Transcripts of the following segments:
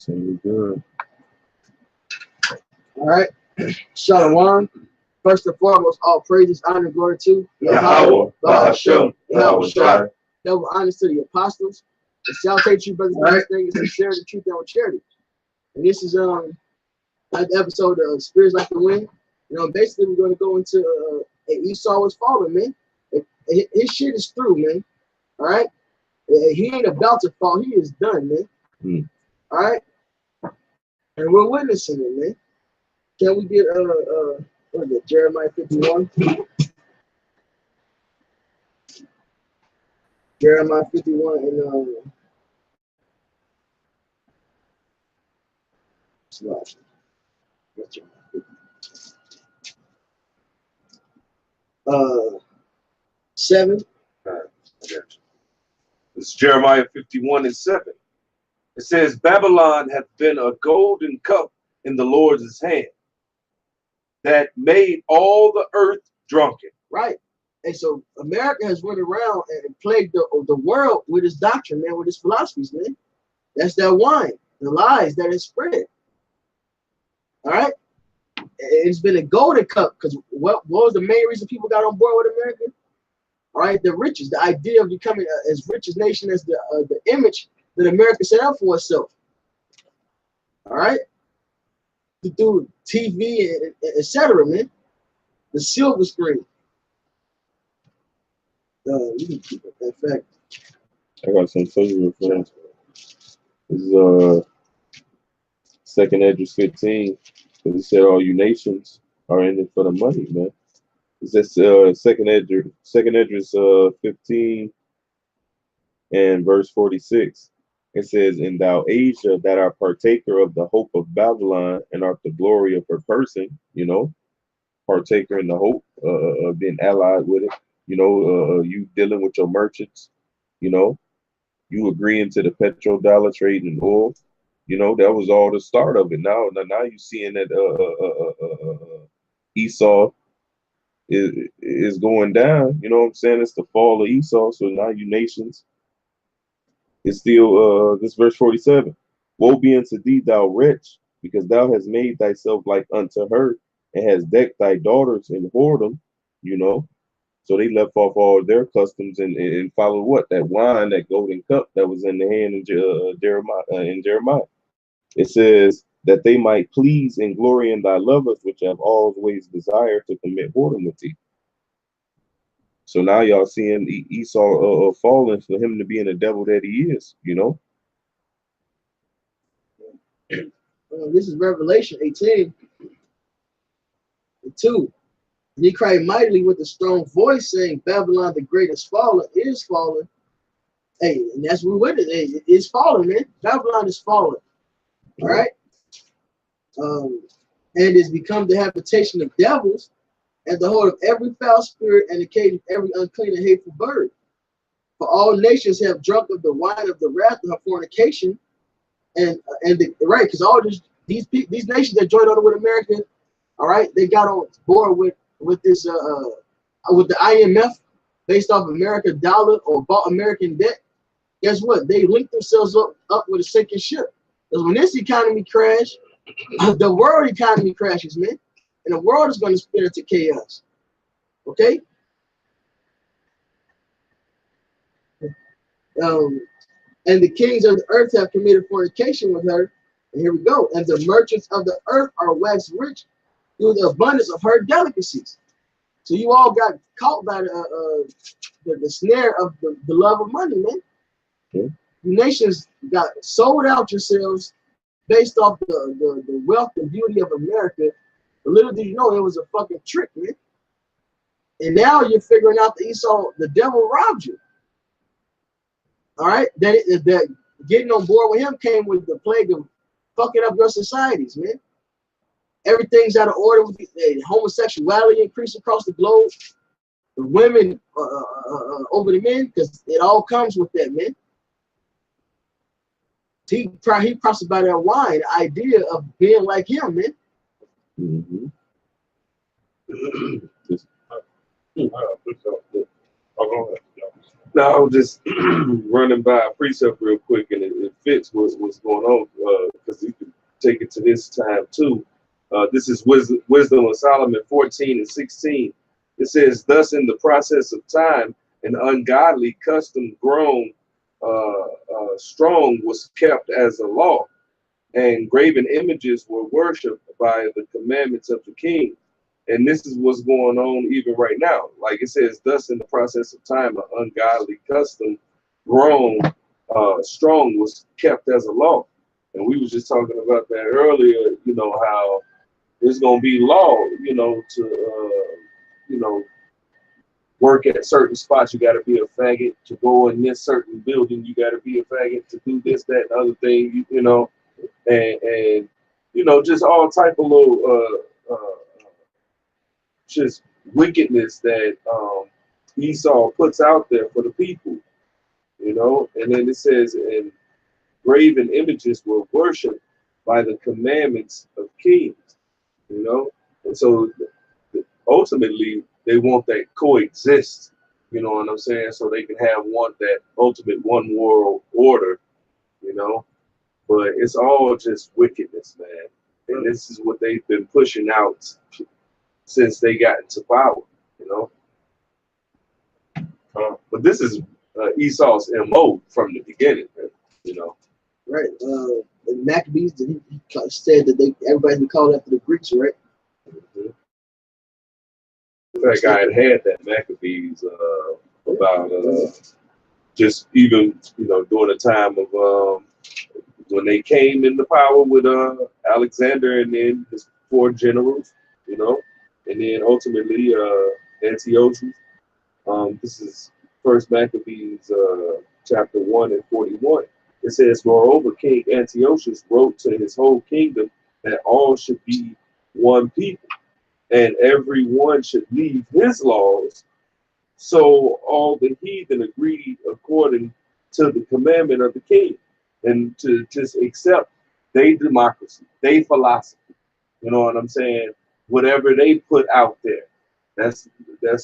Sounds good. All right. Shalom. First and foremost, all praises, honor, and glory to Yahweh, Bahashem, Yahweh Shai. Double honors to the apostles. And salutate you, brothers and sisters, in sincerity, truth, and with charity. And this is like the episode of Spirits Like the Wind. You know, basically we're going to go into Esau was falling, man. His shit is through, man. All right. He ain't about to fall. He is done, man. All right. And we're witnessing it, man. Can we get what is it, Jeremiah 51? Jeremiah 51 and slash. 7. All right, it's Jeremiah 51 and 7. It says, Babylon hath been a golden cup in the Lord's hand that made all the earth drunken. Right. And so America has went around and plagued the world with its doctrine, man, with its philosophies, man. That's that wine, the lies that is spread. All right. It's been a golden cup because what was the main reason people got on board with America? All right, the riches, the idea of becoming as rich a nation as the image that America set up for itself. All right, through TV and etc., man. The silver screen. You can keep it that fact. I got some favorite friends. This is 2nd Esdras 15. Because it said all you nations are in it for the money, man. It says 2nd Esdras 15 and verse 46. It says, "And thou Asia, that art partaker of the hope of Babylon, and art the glory of her person," you know, partaker in the hope of being allied with it. You know, you dealing with your merchants, you know, you agreeing to the petrodollar trade and oil. You know, that was all the start of it. Now you're seeing that Esau is going down. You know what I'm saying? It's the fall of Esau. So now you nations, it's still this verse 47. Woe be unto thee, thou wretch, because thou hast made thyself like unto her, and hast decked thy daughters in whoredom. You know, so they left off all their customs and followed what? That wine, that golden cup that was in the hand of Jeremiah. It says that they might please and glory in thy lovers, which have always desired to commit whoredom with thee. So now y'all seeing Esau falling for him to being the devil that he is, you know. This is Revelation 18 and 2. And he cried mightily with a strong voice, saying, Babylon the great is fallen, is fallen. Hey, and that's what we're with it. Hey, it's fallen, man. Babylon is fallen. All right. And it's become the habitation of devils, and the hold of every foul spirit, and the cage of every unclean and hateful bird. For all nations have drunk of the wine of the wrath of her fornication, right, because all these nations that joined on with America, all right, they got on board with this with the IMF based off American dollar or bought American debt. Guess what? They linked themselves up with a sinking ship. Because when this economy crashes, the world economy crashes, man. And the world is going to spin into chaos. Okay? And the kings of the earth have committed fornication with her. And here we go. And the merchants of the earth are waxed rich through the abundance of her delicacies. So you all got caught by the snare of the love of money, man. Okay. You nations got sold out yourselves based off the wealth and beauty of America. But little did you know it was a fucking trick, man. And now you're figuring out that Esau, the devil robbed you. All right? That getting on board with him came with the plague of fucking up your societies, man. Everything's out of order with homosexuality increased across the globe. The women over the men, because it all comes with that, man. He prospered by that wine, the idea of being like him, man. Mm-hmm. No, I was just running by a precept real quick, and it fits what's going on, because you can take it to this time too. This is Wisdom of Solomon 14:16. It says, "Thus in the process of time, an ungodly custom grown strong was kept as a law, and graven images were worshipped by the commandments of the king." And this is what's going on even right now. Like it says, "Thus in the process of time, an ungodly custom grown strong was kept as a law." And we was just talking about that earlier, how there's going to be law, to, work at certain spots. You got to be a faggot to go in this certain building. You got to be a faggot to do this, that, and other thing, and just all type of little, just wickedness that Esau puts out there for the people, and then it says, and graven images were worshipped by the commandments of kings, and so ultimately they want that coexist, you know what I'm saying, so they can have that ultimate one world order, but it's all just wickedness, man, and this is what they've been pushing out since they got into power, but this is Esau's MO from the beginning, Right. The Maccabees, he said that everybody be called after the Greeks, right? Mm-hmm. In fact, I had that Maccabees about just even during the time of when they came into power with Alexander and then his 4 generals, and then ultimately Antiochus. This is First Maccabees chapter 1 and 41. It says, "Moreover, King Antiochus wrote to his whole kingdom that all should be one people, and every one should leave his laws. So all the heathen agreed according to the commandment of the king, and to just accept their democracy, their philosophy. You know what I'm saying? Whatever they put out there, that's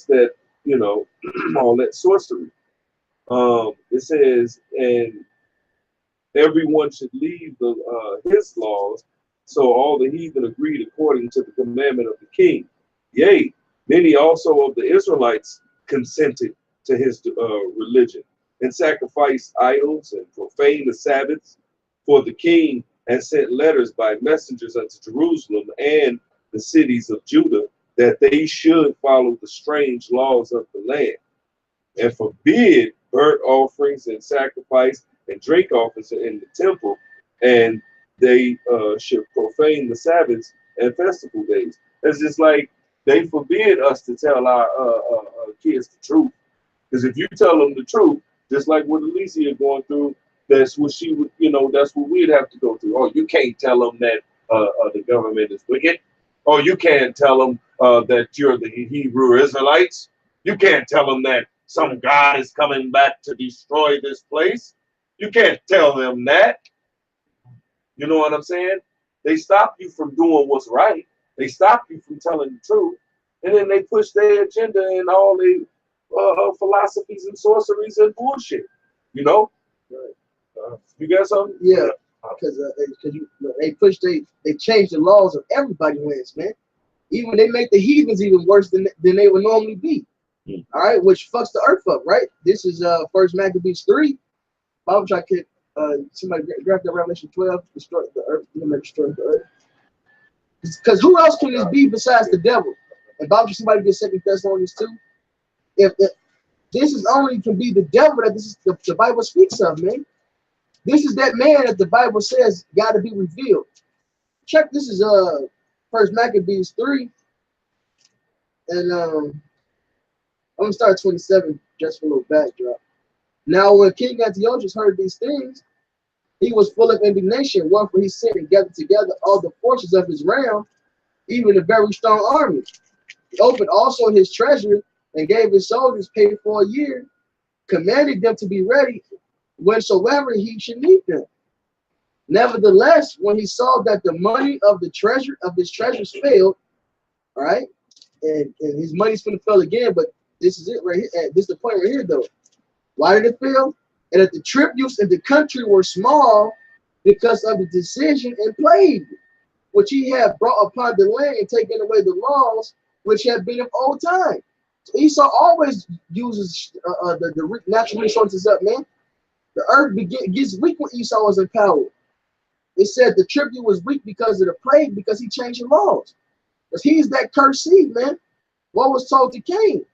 that, all that sorcery." It says, and everyone should leave his laws, so all the heathen agreed according to the commandment of the king. Yea, many also of the Israelites consented to his religion, and sacrificed idols and profaned the Sabbaths for the king, and sent letters by messengers unto Jerusalem and the cities of Judah, that they should follow the strange laws of the land, and forbid burnt offerings and sacrifice and drink offerings in the temple, and they should profane the Sabbaths and festival days. It's just like they forbid us to tell our kids the truth, because if you tell them the truth, just like what Alicia going through, that's what she would, that's what we'd have to go through. Oh, you can't tell them that the government is wicked. Oh, you can't tell them that you're the Hebrew Israelites. You can't tell them that some God is coming back to destroy this place. You can't tell them that. You know what I'm saying? They stop you from doing what's right. They stop you from telling the truth. And then they push their agenda and all the philosophies and sorceries and bullshit. You got something? Yeah, because they changed the laws of everybody wins, man. Even they make the heathens even worse than they would normally be. All right, which fucks the earth up, right? This is First Maccabees 3. Bible try to somebody grab that Revelation 12, destroy the earth, destroy the earth. Because who else can this be besides the devil? And Bible somebody get 2 Thessalonians 2. If this is only can be the devil that this is the Bible speaks of, man. This is that man that the Bible says got to be revealed. Check, this is First Maccabees 3, and I'm gonna start at 27 just for a little backdrop. Now, when King Antiochus heard these things, he was full of indignation, wherefore he sent and gathered together all the forces of his realm, even a very strong army. He opened also his treasury and gave his soldiers pay for a year, commanded them to be ready whensoever he should need them. Nevertheless, when he saw that the money of his treasures failed, all right, and his money's gonna fail again, but this is it right here. This is the point right here, though. Why did it fail? and that the tributes in the country were small because of the decision and plague which he had brought upon the land, taking away the laws which had been of old time. So Esau always uses the natural resources up, man. The earth gets weak when Esau was in power. It said the tribute was weak because of the plague, because he changed the laws. Because he's that cursed seed, man. What was told to Cain?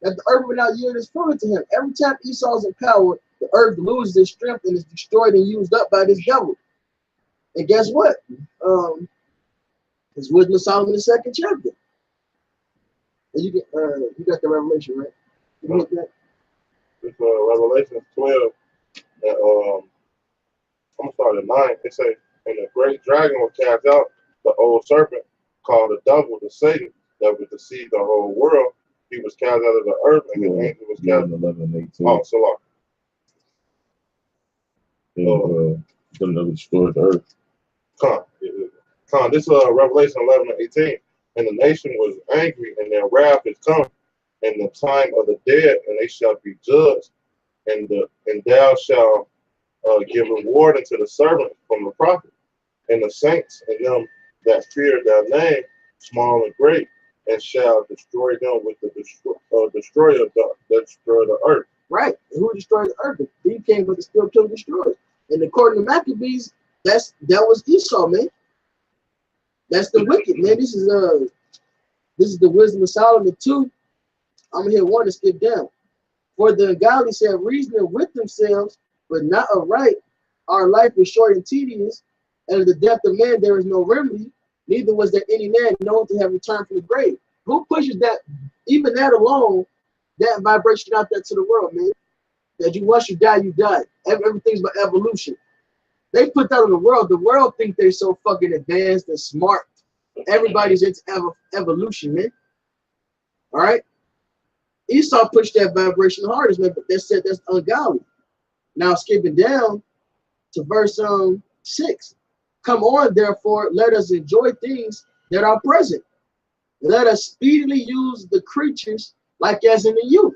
That the earth would not yield its fruit to him. Every time Esau's in power, the earth loses its strength and is destroyed and used up by this devil. And guess what? It's Wisdom of Solomon, the 2nd chapter. And you got the Revelation, right? You get that? It's Revelation 12. I'm sorry, the 9. It says, and the great dragon was cast out, the old serpent, called the devil, the Satan, that would deceive the whole world. He was cast out of the earth, and the angel was cast. 11:18. Oh, so long. Gonna destroy the earth. This Revelation 11:18, and the nation was angry, and their wrath is come, and the time of the dead, and they shall be judged, and thou shalt give reward unto the servant from the prophet, and the saints and them that fear thy name, small and great, and shall destroy them with the destroyer that destroy the earth. Right. And who destroyed the earth? He came but to still kill and destroy. And according to Maccabees, that was Esau, man. That's the wicked, man. This is the Wisdom of Solomon 2. I'm gonna hit 1 and skip down. For the ungodly shall reason with themselves, but not aright. Our life is short and tedious, and of the death of man there is no remedy. Neither was there any man known to have returned from the grave. Who pushes that? Even that alone, that vibration out there to the world, man. That once you die, you die. Everything's about evolution. They put that on the world. The world think they're so fucking advanced and smart. Everybody's into evolution, man. All right. Esau pushed that vibration the hardest, man, but they said that's ungodly. Now skipping down to verse 6. Come on, therefore, let us enjoy things that are present. Let us speedily use the creatures like as in the youth.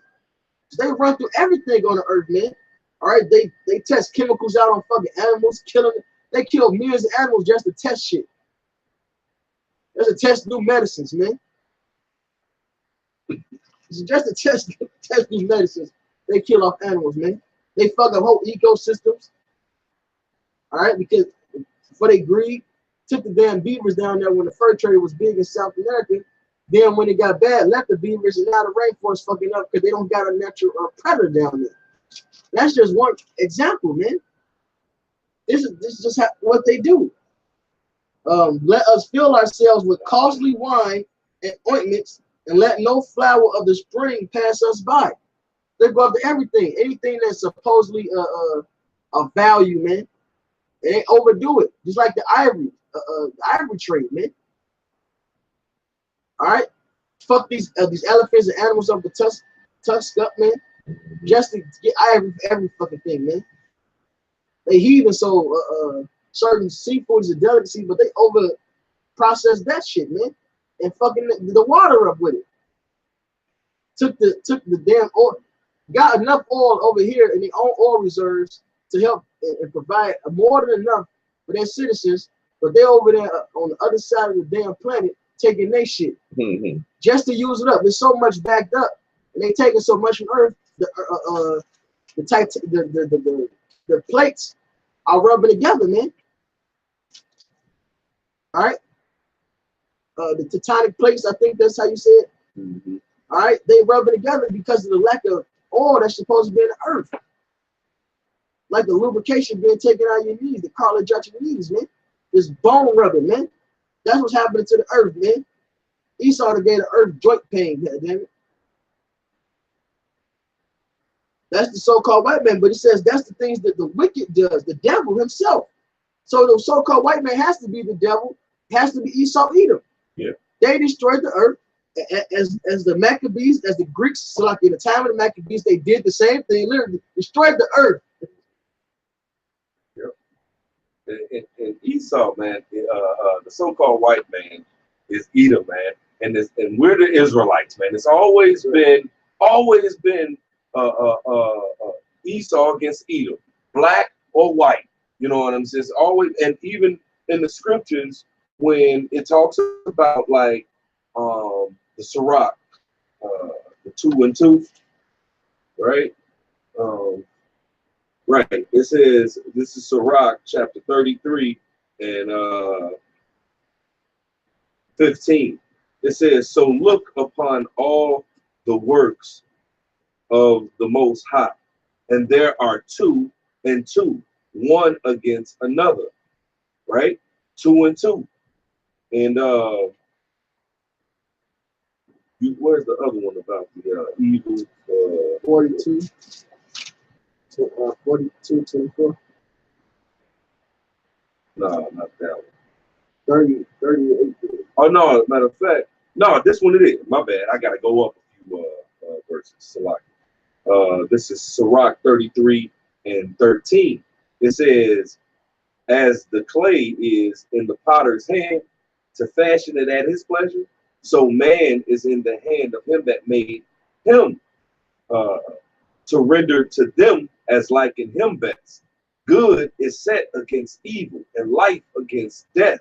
They run through everything on the earth, man. All right, they test chemicals out on fucking animals, killing them. They kill millions of animals just to test shit. Just to test new medicines, man. It's just to test new medicines. They kill off animals, man. They fuck up whole ecosystems. All right, because for they greed, took the damn beavers down there when the fur trade was big in South America. Then when it got bad, left the beavers, and now the rainforest fucking up because they don't got a natural predator down there. That's just one example, man. This is just what they do. Let us fill ourselves with costly wine and ointments, and let no flower of the spring pass us by. They go after everything, anything that's supposedly a value, man. They overdo it, just like the ivory trade, man. All right, fuck these elephants and animals up the tusk up, man, just to get ivory for every fucking thing, man. They heathen, so certain seafood is a delicacy, but they over process that shit, man, and fucking the water up with it. Took the damn oil, got enough oil over here in their own oil reserves to help and provide more than enough for their citizens, but they over there on the other side of the damn planet taking their shit just to use it up. There's so much backed up, and they taking so much from Earth. The plates are rubbing together, man. All right, the tectonic plates, I think that's how you say it. All right, they rubbing together because of the lack of oil that's supposed to be in the earth. Like the lubrication being taken out of your knees, the cartilage out your knees, man. This bone rubbing, man. That's what's happening to the earth, man. Esau gave the earth joint pain, damn it. That's the so-called white man, but it says that's the things that the wicked does, the devil himself. So the so-called white man has to be the devil, has to be Esau Edom. Yeah. They destroyed the earth. As the Maccabees, as the Greeks, so like in the time of the Maccabees, they did the same thing, literally destroyed the earth. And Esau, man, the so-called white man is Edom, man, and we're the Israelites, man. It's always been Esau against Edom, black or white. You know what I'm saying? It's always, and even in the scriptures, when it talks about like the Sirach, the 2 and 2, right? Right. It says, this is Sirach chapter 33 and 15. It says, so look upon all the works of the Most High, and there are 2 and 2, one against another, right? 2 and 2. And where's the other one about the evil? 42, 42, 24, No, not that one. 30, 38. Oh no, matter of fact, no, this one it is. My bad. I gotta go up a few verses. Salaki. This is Sirach 33 and 13. It says, as the clay is in the potter's hand to fashion it at his pleasure, so man is in the hand of him that made him, to render to them as liking him best. Good is set against evil, and life against death.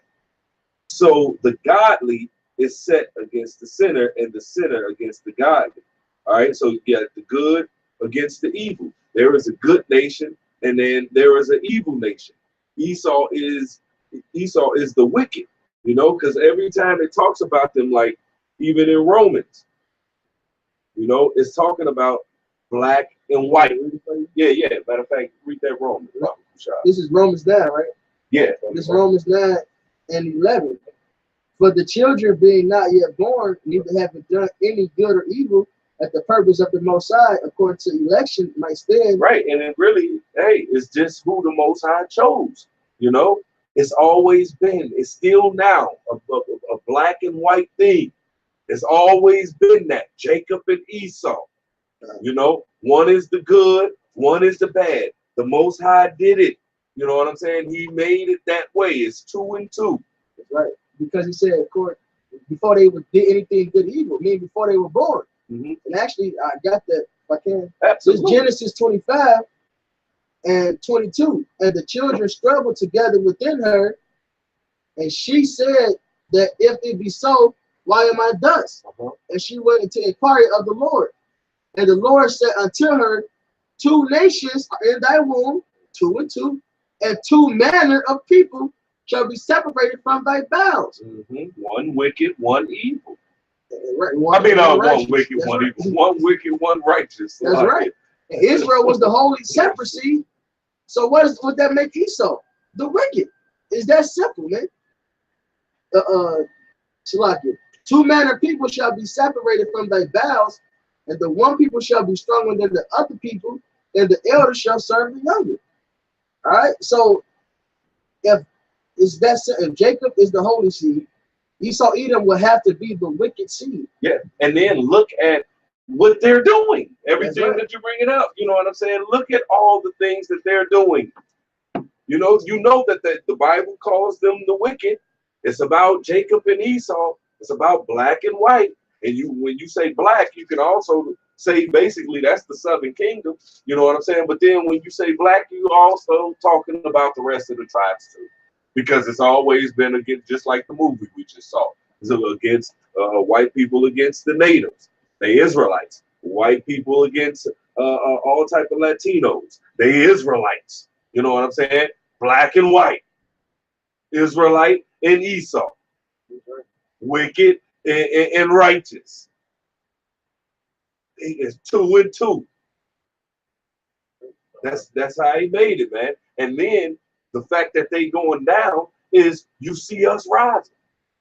So the godly is set against the sinner, and the sinner against the godly. All right, so you got the good against the evil. There is a good nation, and then there is an evil nation. Esau is the wicked, you know, because every time it talks about them, like even in Romans, you know, it's talking about black and white. Yeah, yeah. Matter of fact, read that Romans. This is Romans 9, right? Yeah. This is Romans 9 and 11. For the children being not yet born, neither having done any good or evil, at the purpose of the Most High, according to election, might stand. Right, and it really, hey, it's just who the Most High chose. You know, it's always been, it's still now a black and white thing. It's always been that Jacob and Esau. You know, one is the good, one is the bad. The Most High did it. You know what I'm saying? He made it that way. It's 2 and 2. That's right, because he said, of course, before they did anything good or evil, meaning before they were born. And actually, I got that if I can. Absolutely. It's Genesis 25 and 22. And the children struggled together within her, and she said that if it be so, why am I thus? And she went to inquire of the Lord. And the Lord said unto her, 2 nations are in thy womb, 2 and 2, and 2 manner of people shall be separated from thy bowels. One wicked, one evil. Right. One wicked, one evil. One wicked, one righteous. That's right. And Israel was the holy separate seed. So what that make Esau? The wicked. Is that simple, man? Shalakia. 2 manner of people shall be separated from thy bowels, and the one people shall be stronger than the other people, and the elder shall serve the younger. All right. So if Jacob is the holy seed, Esau Edom will have to be the wicked seed. Yeah, and then look at what they're doing. Everything right. that you're bringing up, you know what I'm saying? Look at all the things that they're doing. You know that the Bible calls them the wicked. It's about Jacob and Esau. It's about black and white. And when you say black, you can also say basically that's the southern kingdom. You know what I'm saying? But then when you say black, you also talking about the rest of the tribes too. Because it's always been against, just like the movie we just saw, it's against white people against the natives, the Israelites, white people against all type of Latinos, the Israelites. You know what I'm saying? Black and white, Israelite and Esau, wicked and righteous. It's 2 and 2. That's how he made it, man. And then the fact that they going down is you see us rising.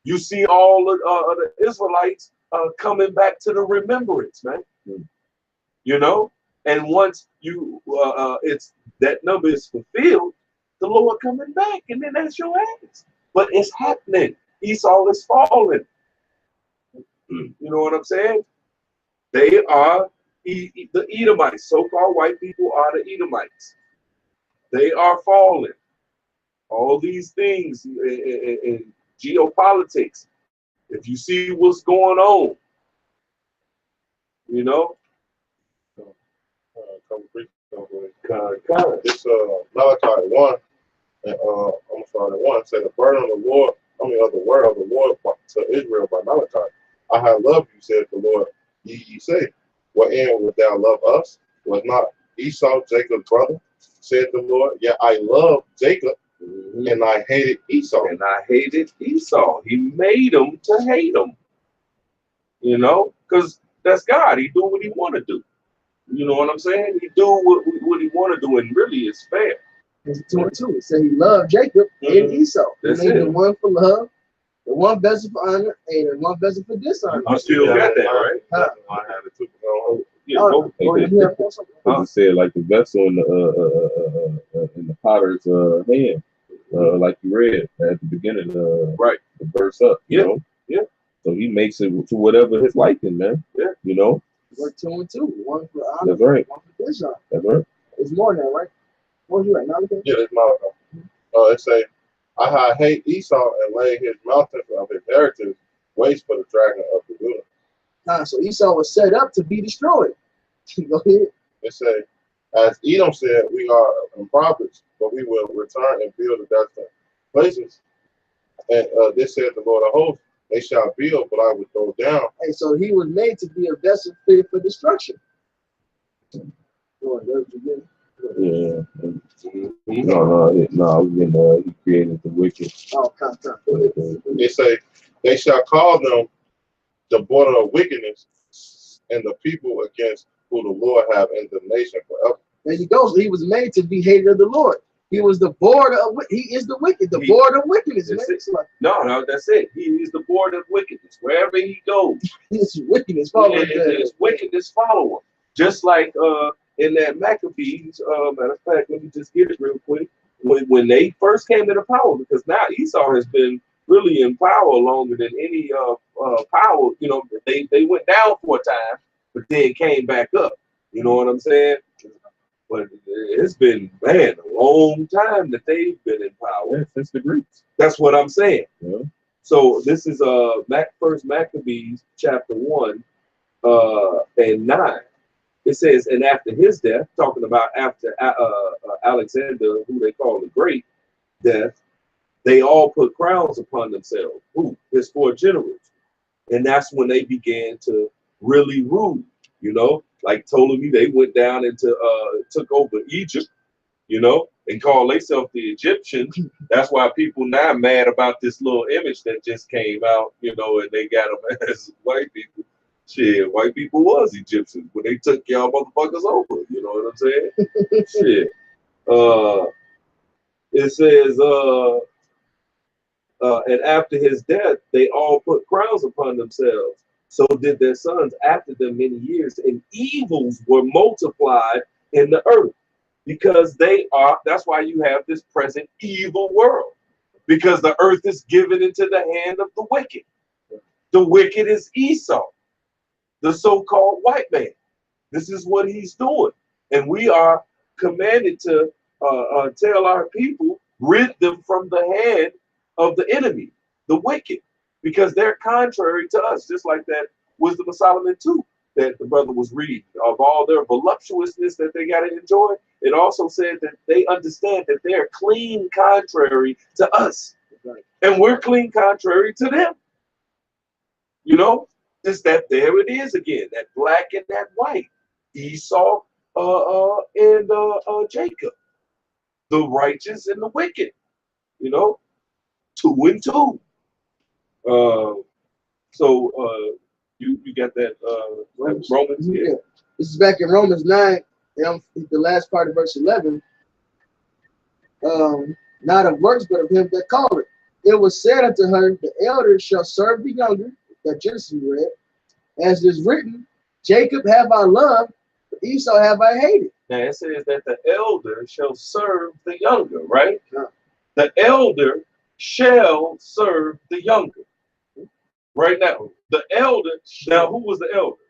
You see all of the Israelites coming back to the remembrance, man. You know, and once you it's that number is fulfilled, the Lord coming back, and then that's your ass. But it's happening. Esau is falling. You know what I'm saying? They are the Edomites. So-called white people are the Edomites. They are falling. All these things in geopolitics. If you see what's going on, you know. Couple brief It's Malachi 1, and I'm sorry, 1 say the burden of the Lord, of the word of the Lord to Israel by Malachi. I have loved you, said the Lord. Ye say, what end would thou love us? Was not Esau Jacob's brother? Said the Lord. Yeah, I love Jacob, and I hated Esau. And I hated Esau. He made him to hate him. You know, because that's God. He do what he want to do. You know what I'm saying? He do what he want to do, and really it's fair. It's 2 and 2. It said he loved Jacob and Esau. He That's made it. the one for love, the one vessel for honor, and the one vessel for dishonor. You still got that, right? I had it too. Yeah, Oh, go. you have also- It said like the vessel in the potter's hand, like you read at the beginning of Right. the verse up. You know? Yeah. So he makes it to whatever his liking, man. Yeah. You know? We're 2 and 2. One for honor, That's right. one for dishonor. That's right. It's more than that, right? What was you at? Malachi? Yeah, it's Malachi. It say, I hate Esau and lay his mountains of his heritage waste for the dragon of the wilderness. So Esau was set up to be destroyed. Go ahead. It say, as Edom said, we are impoverished, but we will return and build the desolate places. And this said the Lord of hosts, they shall build, but I will throw down. Hey, so he was made to be a vessel fitted for destruction. Go ahead, there's the beginning. Yeah. Mm-hmm. No. He created the wicked. Oh, come. Go ahead. It say, they shall call them the border of wickedness and the people against who the Lord have indignation forever. There you go. So he was made to be hated of the Lord. He was the border of he is the wicked, the border of wickedness, man. No, that's it. He is the border of wickedness. Wherever he goes, His wickedness following his wickedness follow him. Just like in that Maccabees, matter of fact, let me just get it real quick. When they first came into power, because now Esau has been really in power longer than any power. You know, they went down for a time, but then came back up. You know what I'm saying? But it's been, man, a long time that they've been in power. Yeah, since the Greeks. That's what I'm saying. Yeah. So this is First Maccabees chapter 1 and 9. It says, and after his death, talking about after Alexander, who they call the Great, death, they all put crowns upon themselves. Who? His 4 generals. And that's when they began to really rule. You know, like Ptolemy, they went down into took over Egypt, you know, and called themselves the Egyptians. That's why people now mad about this little image that just came out, you know, and they got them as white people. Shit, white people was Egyptians when they took y'all motherfuckers over. You know what I'm saying? Shit. It says, and after his death, they all put crowns upon themselves. So did their sons after them many years, and evils were multiplied in the earth because that's why you have this present evil world, because the earth is given into the hand of the wicked. The wicked is Esau, the so-called white man. This is what he's doing. And we are commanded to tell our people, rid them from the hand of the enemy, the wicked, because they're contrary to us, just like that Wisdom of Solomon 2 that the brother was reading, of all their voluptuousness that they got to enjoy. It also said that they understand that they're clean contrary to us, and we're clean contrary to them. You know, it's that there it is again, that black and that white, Esau and Jacob, the righteous and the wicked, you know, 2 and 2. You got that Romans? Yeah. This is back in Romans 9, the last part of verse 11. Not of works, but of him that called it. It was said unto her, the elder shall serve the younger, that Genesis read, as it is written, Jacob have I loved, but Esau have I hated. Now it says that the elder shall serve the younger, right? Yeah. The elder shall serve the younger. Right now, the elder, now who was the elder?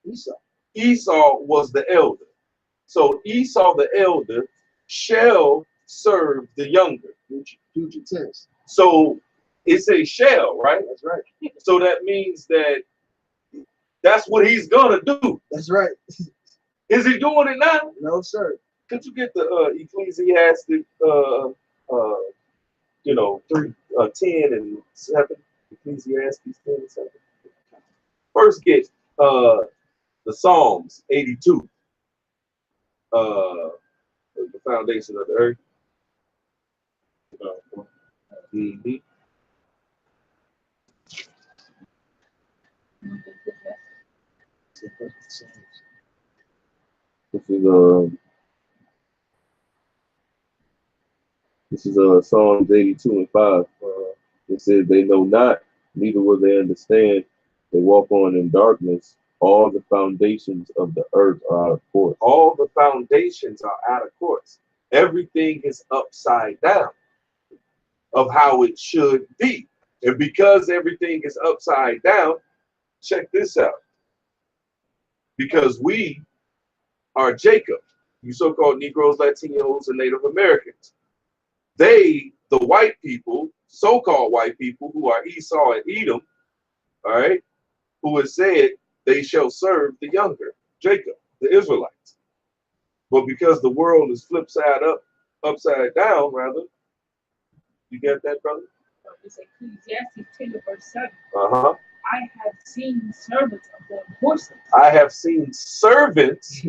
Esau. Esau was the elder. So Esau the elder shall serve the younger. Future tense. So it says shall, right? That's right. So that means that that's what he's gonna do. That's right. Is he doing it now? No, sir. Could you get the Ecclesiastic 10 and 7? Ecclesiastes 10 and 7. First get the Psalms 82. The foundation of the earth. Mm-hmm. This is Psalms 82 and 5. It says, "They know not, neither will they understand. They walk on in darkness. All the foundations of the earth are out of course." All the foundations are out of course. Everything is upside down of how it should be. And because everything is upside down, check this out. Because we are Jacob, you so-called Negroes, Latinos, and Native Americans. They, the white people, so-called white people who are Esau and Edom, all right, who has said they shall serve the younger, Jacob, the Israelites. But because the world is flipped side up, upside down, rather, you get that, brother? It's Ecclesiastes 10 verse 7. Uh-huh. I have seen servants upon horses. I have seen servants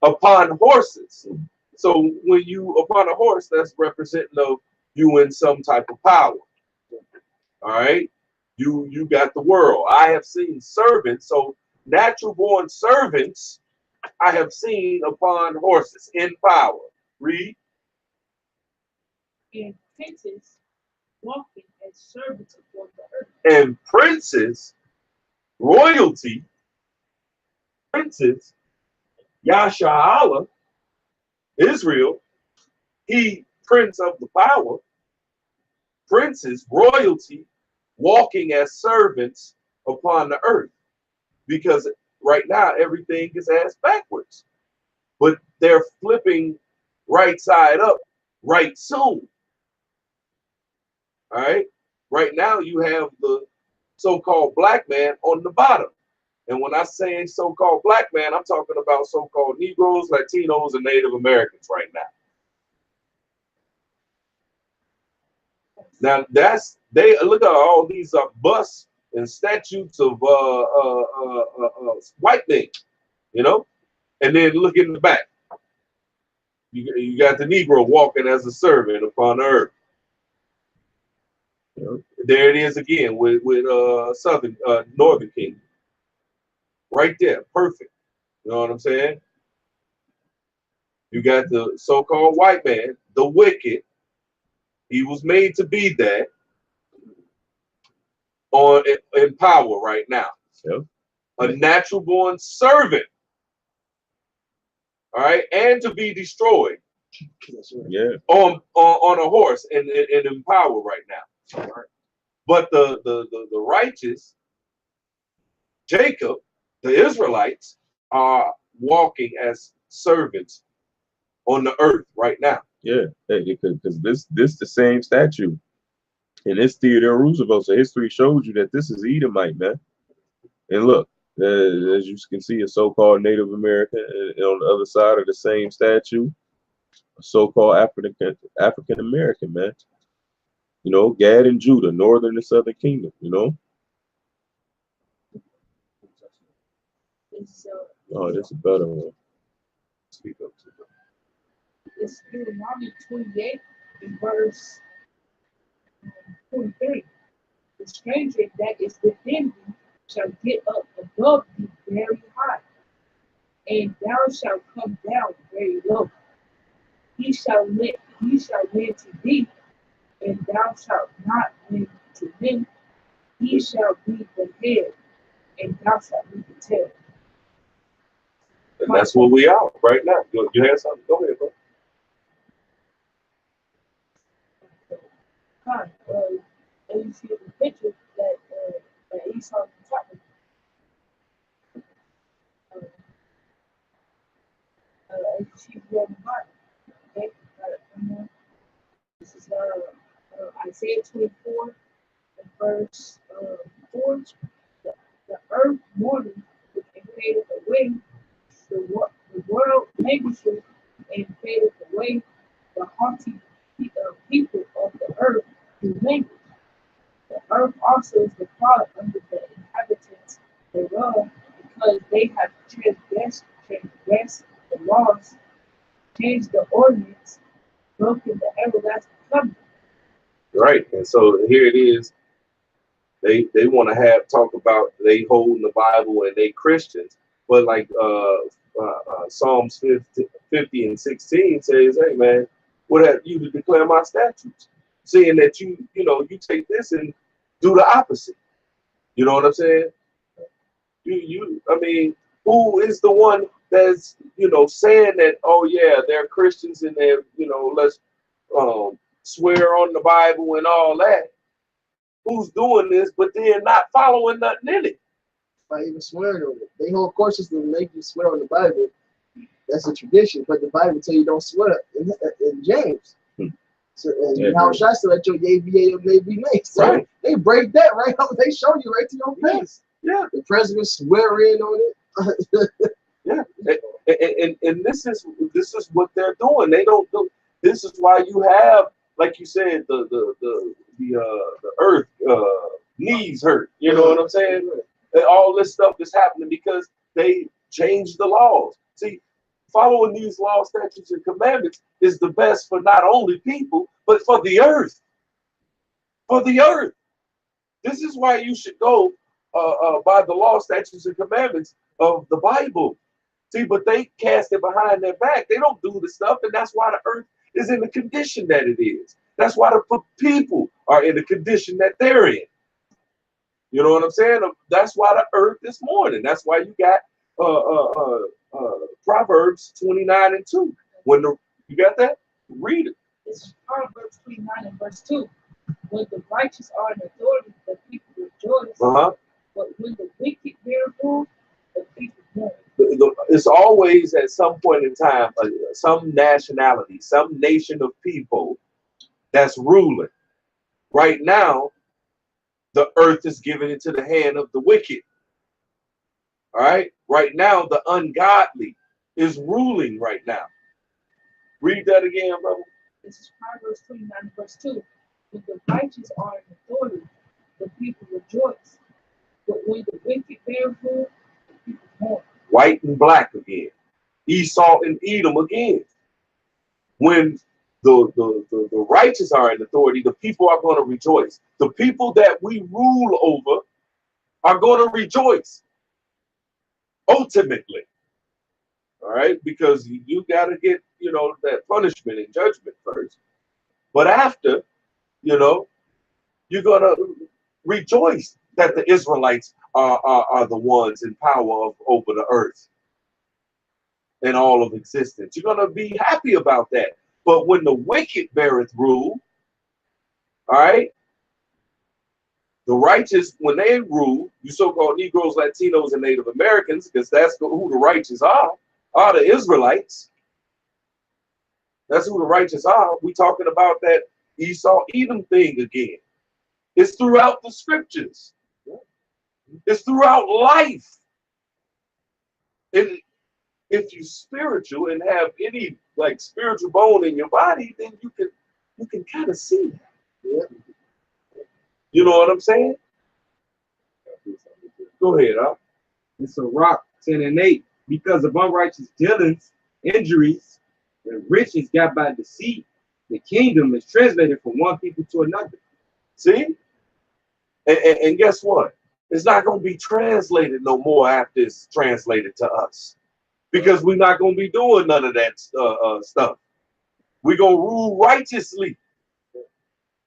upon horses. So when you upon a horse, that's representing of you in some type of power. All right. You got the world. I have seen servants. So natural born servants, I have seen upon horses in power. Read. And princes walking as servants upon the earth. And princes, royalty, princes, Yasha Israel, he prince of the power, princes, royalty, walking as servants upon the earth. Because right now everything is ass backwards. But they're flipping right side up right soon. All right. Right now you have the so-called black man on the bottom. And when I say so-called black man, I'm talking about so-called Negroes, Latinos, and Native Americans right now. Now they look at all these busts and statues of white men, you know, and then look in the back. You got the Negro walking as a servant upon earth. You know, there it is again with Southern Northern Kingdom. Right there, perfect. You know what I'm saying? You got the so-called white man, the wicked. He was made to be that in power right now. Yep. A natural born servant. All right, and to be destroyed. Yeah. On a horse and in power right now. Right. But the righteous, Jacob, the Israelites, are walking as servants on the earth right now. Yeah, because this the same statue, and it's Theodore Roosevelt. So history shows you that this is Edomite, man. And look, as you can see, a so-called Native American, and on the other side of the same statue, a so-called African American, man. You know, Gad and Judah, Northern and Southern Kingdom. You know. Oh, that's a better one. Speak up to them. It's Deuteronomy 28 in verse 23. The stranger that is within thee shall get up above thee very high, and thou shalt come down very low. He shall lend to thee, and thou shalt not lend to him. He shall be the head, and thou shalt be the tail. And that's where we are right now. You have something? Go ahead, bro. Hi, and you see the picture that Esau was talking. As you see the Bible, okay? This is Isaiah 24, verse 4. The earth mourning and fadeth away. The world languisheth and fadeth away the haughty people of the earth through language. The earth also is defiled under the inhabitants thereof, because they have transgressed the laws, changed the ordinance, broken the everlasting covenant. Right. And so here it is. They want to talk about they holding the Bible and they Christians, but like Psalms 50 and 16 says, "Hey man, what have you to declare my statutes?" Saying that you take this and do the opposite. You know what I'm saying? I mean, who is the one that's saying that? Oh yeah, they're Christians and they're let's swear on the Bible and all that. Who's doing this, but they're not following nothing in it. Not even swearing on it. They hold courses to make you swear on the Bible. That's a tradition, but the Bible tell you don't swear in James. So, and how should I say that your yea be yea or nay be nay? So right. They break that right up. They show you right to your face. Yeah. The president swear in on it. Yeah. And this is what they're doing. They don't do. This is why you have, like you said, the earth knees hurt. You know what I'm saying? And all this stuff is happening because they changed the laws. See, following these laws, statutes, and commandments is the best for not only people, but for the earth. For the earth. This is why you should go by the law, statutes, and commandments of the Bible. See, but they cast it behind their back. They don't do the stuff, and that's why the earth is in the condition that it is. That's why the people are in the condition that they're in. You know what I'm saying? That's why the earth is mourning. That's why you got Proverbs 29 and 2. You got that? Read it. It's Proverbs 29 and verse 2. When the righteous are in authority, the people rejoice. But when the wicked bear rule, the people mourn. It's always at some point in time some nationality, some nation of people that's ruling. Right now, the earth is given into the hand of the wicked. All right? Right now, the ungodly is ruling right now. Read that again, brother. This is Proverbs 29 verse 2. When the righteous are in authority, the people rejoice. But when the wicked bear rule, the people mourn. White and black again. Esau and Edom again. When the righteous are in authority, the people are going to rejoice. The people that we rule over are going to rejoice. Ultimately. All right? Because you got to get, that punishment and judgment first. But after, you're going to rejoice that the Israelites are the ones in power over the earth and all of existence. You're going to be happy about that. But when the wicked beareth rule, all right, the righteous, when they rule, you so-called Negroes, Latinos, and Native Americans, because that's who the righteous are the Israelites. That's who the righteous are. We talking about that Esau, Edom thing again. It's throughout the scriptures. It's throughout life. And if you're spiritual and have any spiritual bone in your body, then you can kind of see that. Yeah. You know what I'm saying? Go ahead, huh? It's a rock 10 and 8. Because of unrighteous dealings, injuries, and riches got by deceit, the kingdom is translated from one people to another. See? And guess what? It's not going to be translated no more after it's translated to us. Because we're not going to be doing none of that stuff. We're going to rule righteously.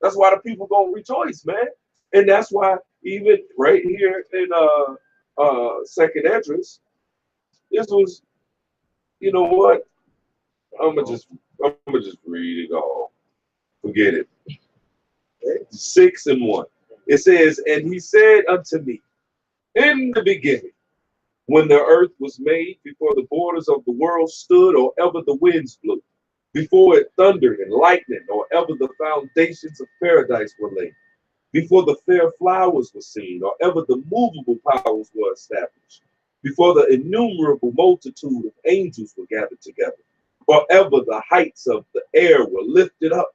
That's why the people going to rejoice, man. And that's why even right here in Second Esdras, this was, you know what? I'm gonna just read it all. Forget it. 6 and 1. It says, and he said unto me, in the beginning, when the earth was made, before the borders of the world stood, or ever the winds blew, before it thundered and lightning, or ever the foundations of paradise were laid, before the fair flowers were seen, or ever the movable powers were established, before the innumerable multitude of angels were gathered together, or ever the heights of the air were lifted up,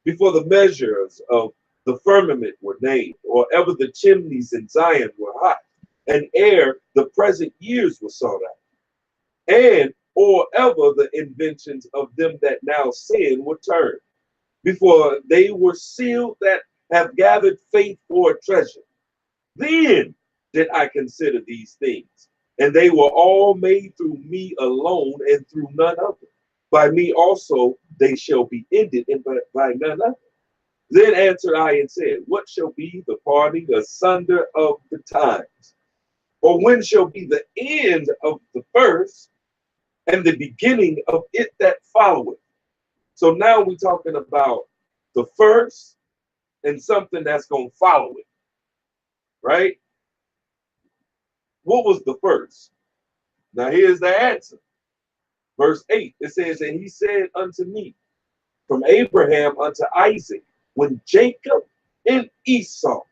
before the measures of the firmament were named, or ever the chimneys in Zion were hot, and ere the present years were sought out, and or ever the inventions of them that now sin were turned, before they were sealed that have gathered faith for a treasure. Then did I consider these things, and they were all made through me alone, and through none other. By me also they shall be ended, and by none other. Then answered I and said, what shall be the parting asunder of the times? Or when shall be the end of the first, and the beginning of it that followeth? So now we're talking about the first and something that's going to follow it, right? What was the first? Now here's the answer. Verse 8, it says, and he said unto me, from Abraham unto Isaac, when Jacob and Esau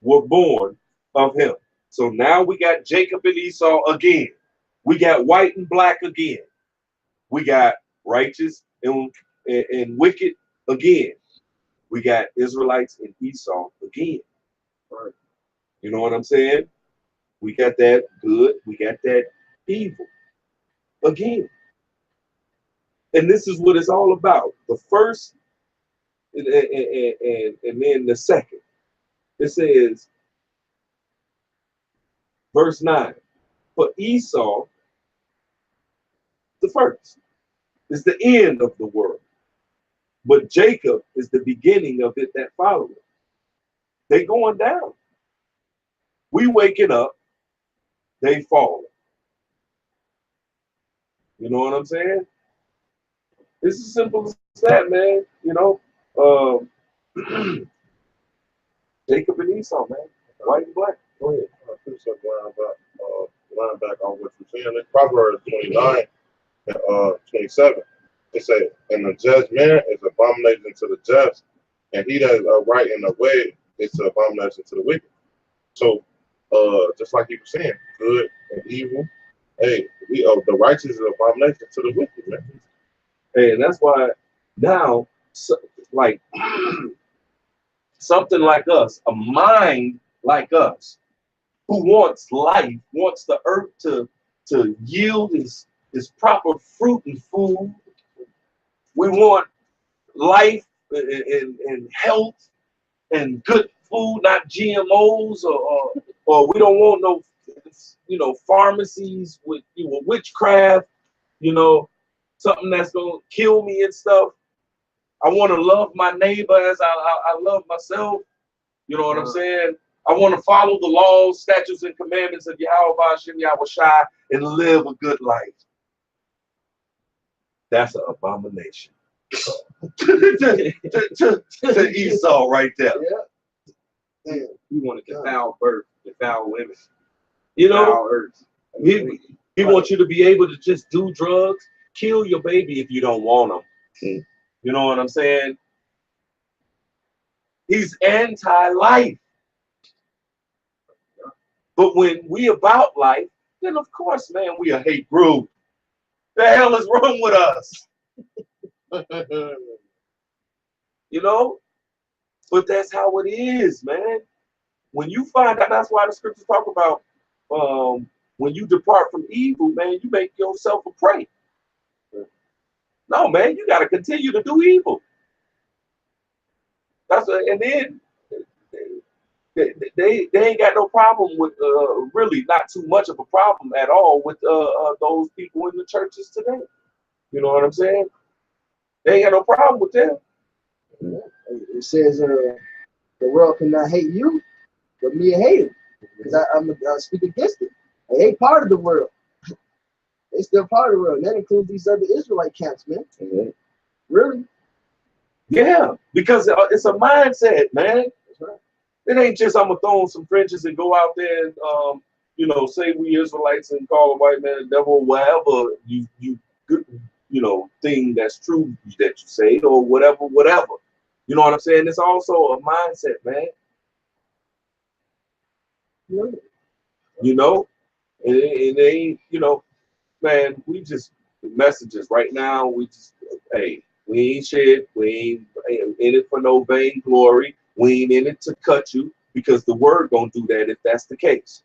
were born of him. So now we got Jacob and Esau again. We got white and black again. We got righteous and wicked again. We got Israelites and Esau again. Right. You know what I'm saying? We got that good. We got that evil again. And this is what it's all about. The first and then the second. It says, verse 9, for Esau, the first, is the end of the world. But Jacob is the beginning of it that followeth. They going down. We waking up, they falling. You know what I'm saying? It's as simple as that, man. You know, Jacob and Esau, man, white and black. Go ahead. I think so. Line back on what you're saying. It's Proverbs 29 and 27. It says, and the just man is abomination to the just, and he that is upright in the way is an abomination to the wicked. So, just like you were saying, good and evil. Hey, the righteous is an abomination to the wicked, man. Hey, and that's why now, like something like us, a mind like us, who wants life, wants the earth to yield his proper fruit and food. We want life and health and good food, not GMOs, or we don't want no, pharmacies with witchcraft, something that's gonna kill me and stuff. I want to love my neighbor as I love myself. You know what I'm saying? I want to follow the laws, statutes, and commandments of Yahweh Shem Yahushai and live a good life. That's an abomination to Esau right there. Yeah. You want to defile birth, defile women, You know, defile earth. he wants you to be able to just do drugs, kill your baby if you don't want them. You know what I'm saying? He's anti-life. But when we about life, then of course, man, we a hate group. The hell is wrong with us? But that's how it is, man. When you find out, that's why the scriptures talk about when you depart from evil, man, you make yourself a prey. No, man, you got to continue to do evil. And then they ain't got no problem with really not too much of a problem at all with those people in the churches today. You know what I'm saying? They ain't got no problem with them. It says the world cannot hate you, but me hate it, because I speak against it. They ain't part of the world. They still part of the world. And that includes these other Israelite camps, man. Mm-hmm. Really? Yeah, because it's a mindset, man. It ain't just I'm gonna throw on some fringes and go out there and say we Israelites and call a white man a devil, or whatever you good thing that's true that you say, or whatever. You know what I'm saying? It's also a mindset, man. Really? And it ain't, man, we just the messages. Right now, we just, hey, we ain't shit. We ain't in it for no vain glory. We ain't in it to cut you because the word don't do that if that's the case.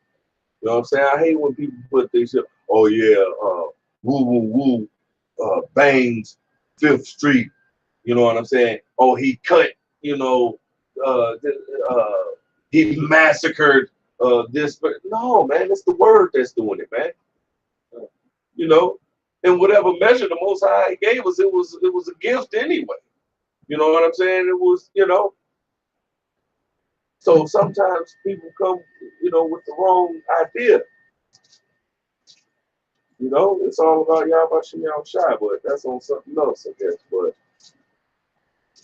You know what I'm saying? I hate when people put this shit, oh yeah, woo woo woo, bangs, Fifth Street. You know what I'm saying? Oh, he cut, you know, he massacred this. But no, man, it's the word that's doing it, man. You know, and whatever measure the Most High gave us, it was a gift anyway. You know what I'm saying? It was, you know. So sometimes people come, you know, with the wrong idea. You know, it's all about Yahweh Shai, but that's on something else, I guess. But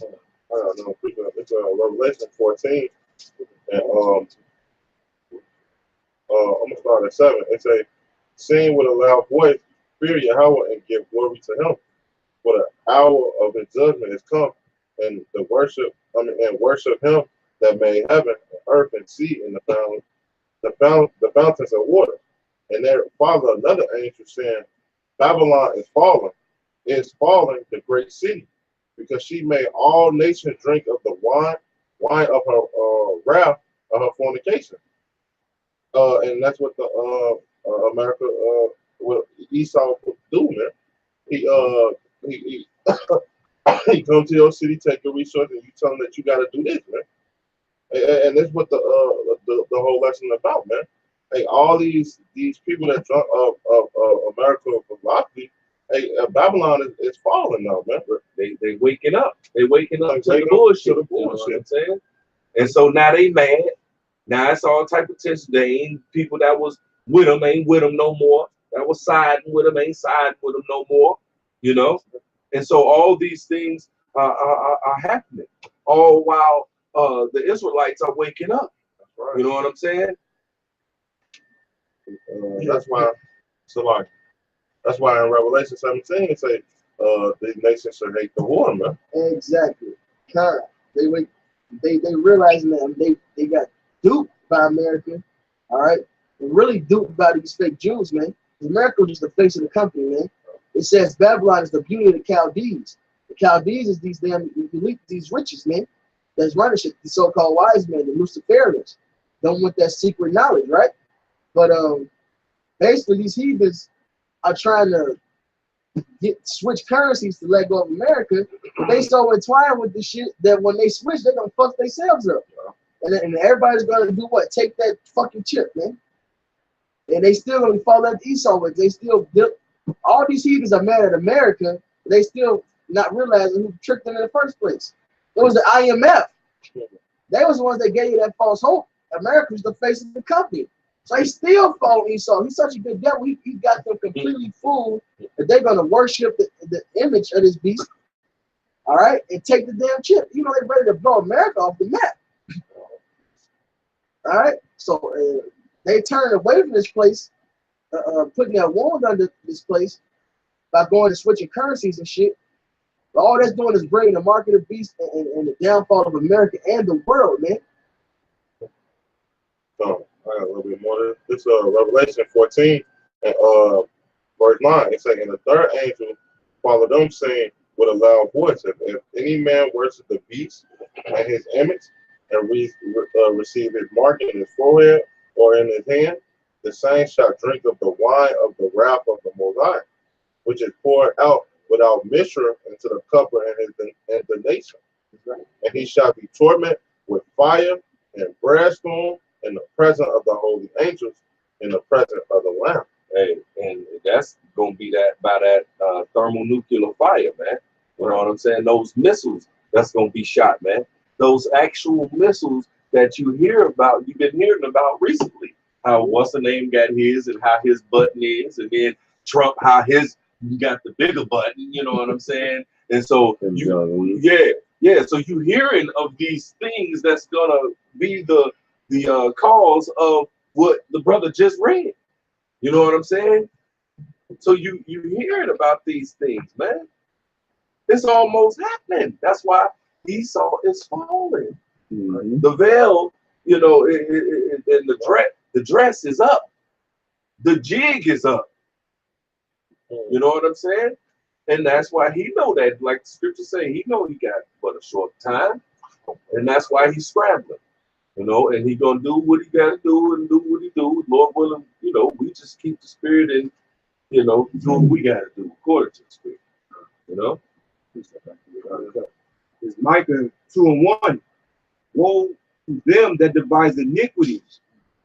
I don't know. It's Revelation 14, and I'm gonna start at 7. It say, "Sing with a loud voice, fear Yahweh, and give glory to Him. For the hour of His judgment is come, and worship Him that made heaven, and earth, and sea, and the fountains of water." And there followed another angel saying, "Babylon is fallen, the great city, because she made all nations drink of the wine of her wrath, of her fornication." And that's what the America, what Esau do, man. He he come to your city, take your resources, and you tell him that you got to do this, man. And that's what the whole lesson about, man. Hey, all these people that drunk of American philosophy, hey, Babylon is falling now, man. They waking up. They waking up to the bullshit. You know what I'm saying? And so now they mad. Now it's all type of tension. They ain't people that was with them ain't with them no more. That was siding with them ain't siding with them no more. You know. And so all these things are happening, all while the Israelites are waking up. Right. You know what I'm saying? That's why. So like, that's why in Revelation 17 it say, "These nations should hate the war, man." Exactly. God, they realizing that they got duped by America. All right, they really duped by these fake Jews, man. America was just the face of the company, man. It says Babylon is the beauty of the Chaldees. The Chaldees is these damn elite, these riches, man. That's running shit. The so-called wise men, the Luciferians, don't want that secret knowledge, right? But basically these heathens are trying to switch currencies to let go of America, but they so entwined with the shit that when they switch, they're gonna fuck themselves up. And everybody's gonna do what? Take that fucking chip, man. And they still gonna fall at Esau with. They still all these heathens are mad at America, but they still not realizing who tricked them in the first place. It was the IMF. They was the ones that gave you that false hope. America was the face of the company. So he still followed Esau. He's such a good devil. He got them completely fooled that they're going to worship the image of this beast. All right? And take the damn chip. You know, they're ready to blow America off the map. All right? So they turned away from this place, putting their wound under this place by going and switching currencies and shit. But all that's doing is bringing the market of beast and the downfall of America and the world, man. So I got a little bit more. This Revelation 14 and verse 9. It's saying, "And the third angel followed them, saying with a loud voice, if any man worship the beast and his image, and receive his mark in his forehead or in his hand, the same shall drink of the wine of the wrath of the Most High, which is poured out without measure into the cup of his indignation. And he shall be tormented with fire and brimstone in the presence of the holy angels, in the presence of the Lamb." Hey, and that's gonna be by that thermonuclear fire, man. You know what I'm saying? Those missiles that's gonna be shot, man. Those actual missiles that you hear about, you've been hearing about recently. How what's the name got his and how his button is, and then Trump how his got the bigger button. You know what I'm saying? And so so you hearing of these things that's gonna be the cause of what the brother just read. You know what I'm saying? So you hearing about these things, man. It's almost happening. That's why Esau is falling. Mm-hmm. The veil, you know, and the dress is up. The jig is up. You know what I'm saying? And that's why he know that, like the scripture say, he know he got but a short time. And that's why he's scrambling. You know, and he gonna do what he gotta do and do what he do. Lord willing, you know, we just keep the spirit and, you know, do what we gotta do according to the spirit. You know? It's Micah 2:1. Woe to them that devise iniquity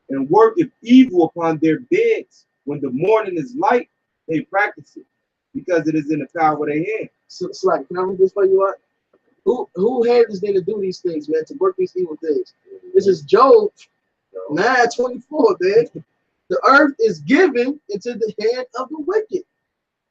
and worketh evil upon their beds. When the morning is light, they practice it, because it is in the power of their hand. So, like, can I read this for you? What? Who had this day to do these things, man, to work these evil things? This is Job 9:24, man. The earth is given into the hand of the wicked.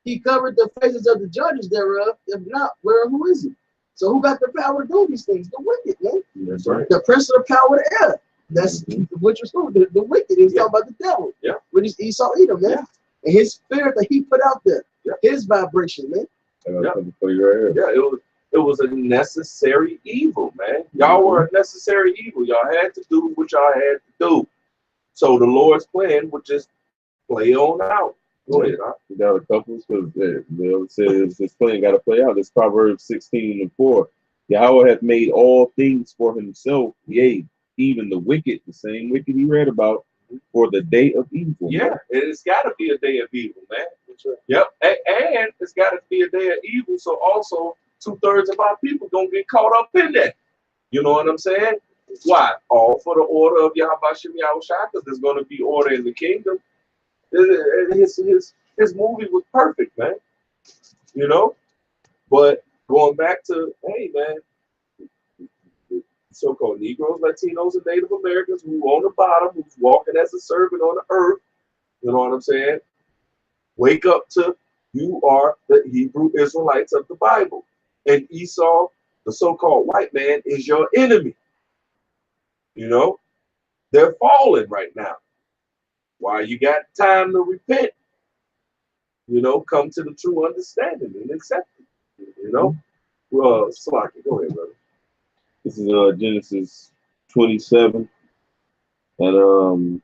He covered the faces of the judges thereof. If not, who is he? So who got the power to do these things? The wicked, man. That's right. The prince of the power of the air. That's which was who? The wicked. He was talking about the devil. Yeah. Which is Esau Edom, man. Yeah. And his spirit that he put out there. Yeah. His vibration, man. Yeah, it was a necessary evil, man. Y'all were a necessary evil. Y'all had to do what y'all had to do. So the Lord's plan would just play on out. Go ahead, huh? We got a couple because they says this plan got to play out. It's Proverbs 16:4. Yahweh hath made all things for himself, yea, even the wicked, the same wicked he read about, for the day of evil. Yeah, it's got to be a day of evil, man. Yep, and it's got to be a day of evil. So also 2/3 of our people gonna get caught up in that. You know what I'm saying? Why? All for the order of Yahweh Shem Yahushua, because there's gonna be order in the kingdom. His movie was perfect, man. You know, but going back to, hey, man, so-called Negroes, Latinos, and Native Americans who on the bottom, who's walking as a servant on the earth. You know what I'm saying? Wake up to, you are the Hebrew Israelites of the Bible. And Esau, the so-called white man, is your enemy. You know, they're falling right now. Why you got time to repent? You know, come to the true understanding and accept it. You know? Well, Slaki, go ahead, brother. This is Genesis 27 and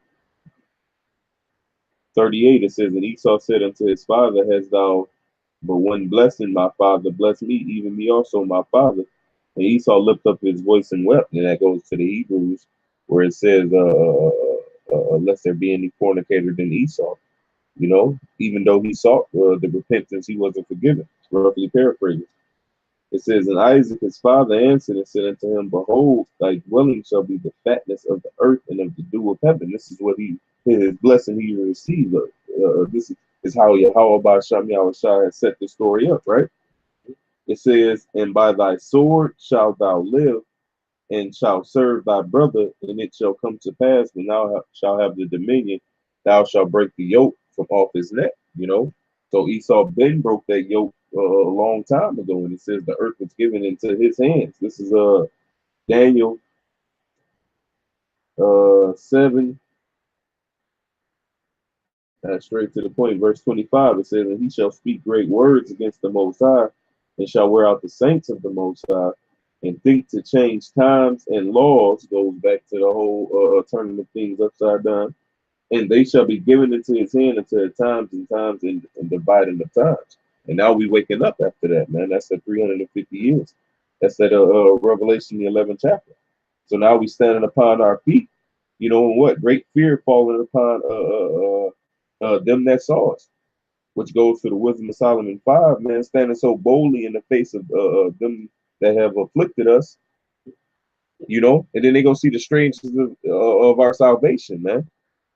38. It says, and Esau said unto his father, hast thou but one blessing, my father, bless me, even me also, my father. And Esau lifted up his voice and wept. And that goes to the Hebrews, where it says, lest there be any fornicator than Esau. You know, even though he sought the repentance, he wasn't forgiven. Roughly paraphrasing. It says, and Isaac his father answered and said unto him, behold, thy dwelling shall be the fatness of the earth and of the dew of heaven. This is what his blessing he received. This is how Yahweh Ba'Shem Yahushua has set the story up, right? It says, and by thy sword shalt thou live, and shalt serve thy brother, and it shall come to pass when thou shalt have the dominion, thou shalt break the yoke from off his neck, you know. So Esau then broke that yoke a long time ago, and it says the earth was given into his hands. This is Daniel 7. Straight to the point, verse 25, it says, and he shall speak great words against the Most High, and shall wear out the saints of the Most High, and think to change times and laws. Goes back to the whole turning the things upside down. And they shall be given into his hand until times and dividing of times. And now we waking up after that, man. That's at 350 years. That's at Revelation, the 11th chapter. So now we standing upon our feet. You know what? Great fear falling upon them that saw us, which goes to the wisdom of Solomon 5, man, standing so boldly in the face of them that have afflicted us, you know, and then they gonna see the strangeness of our salvation, man.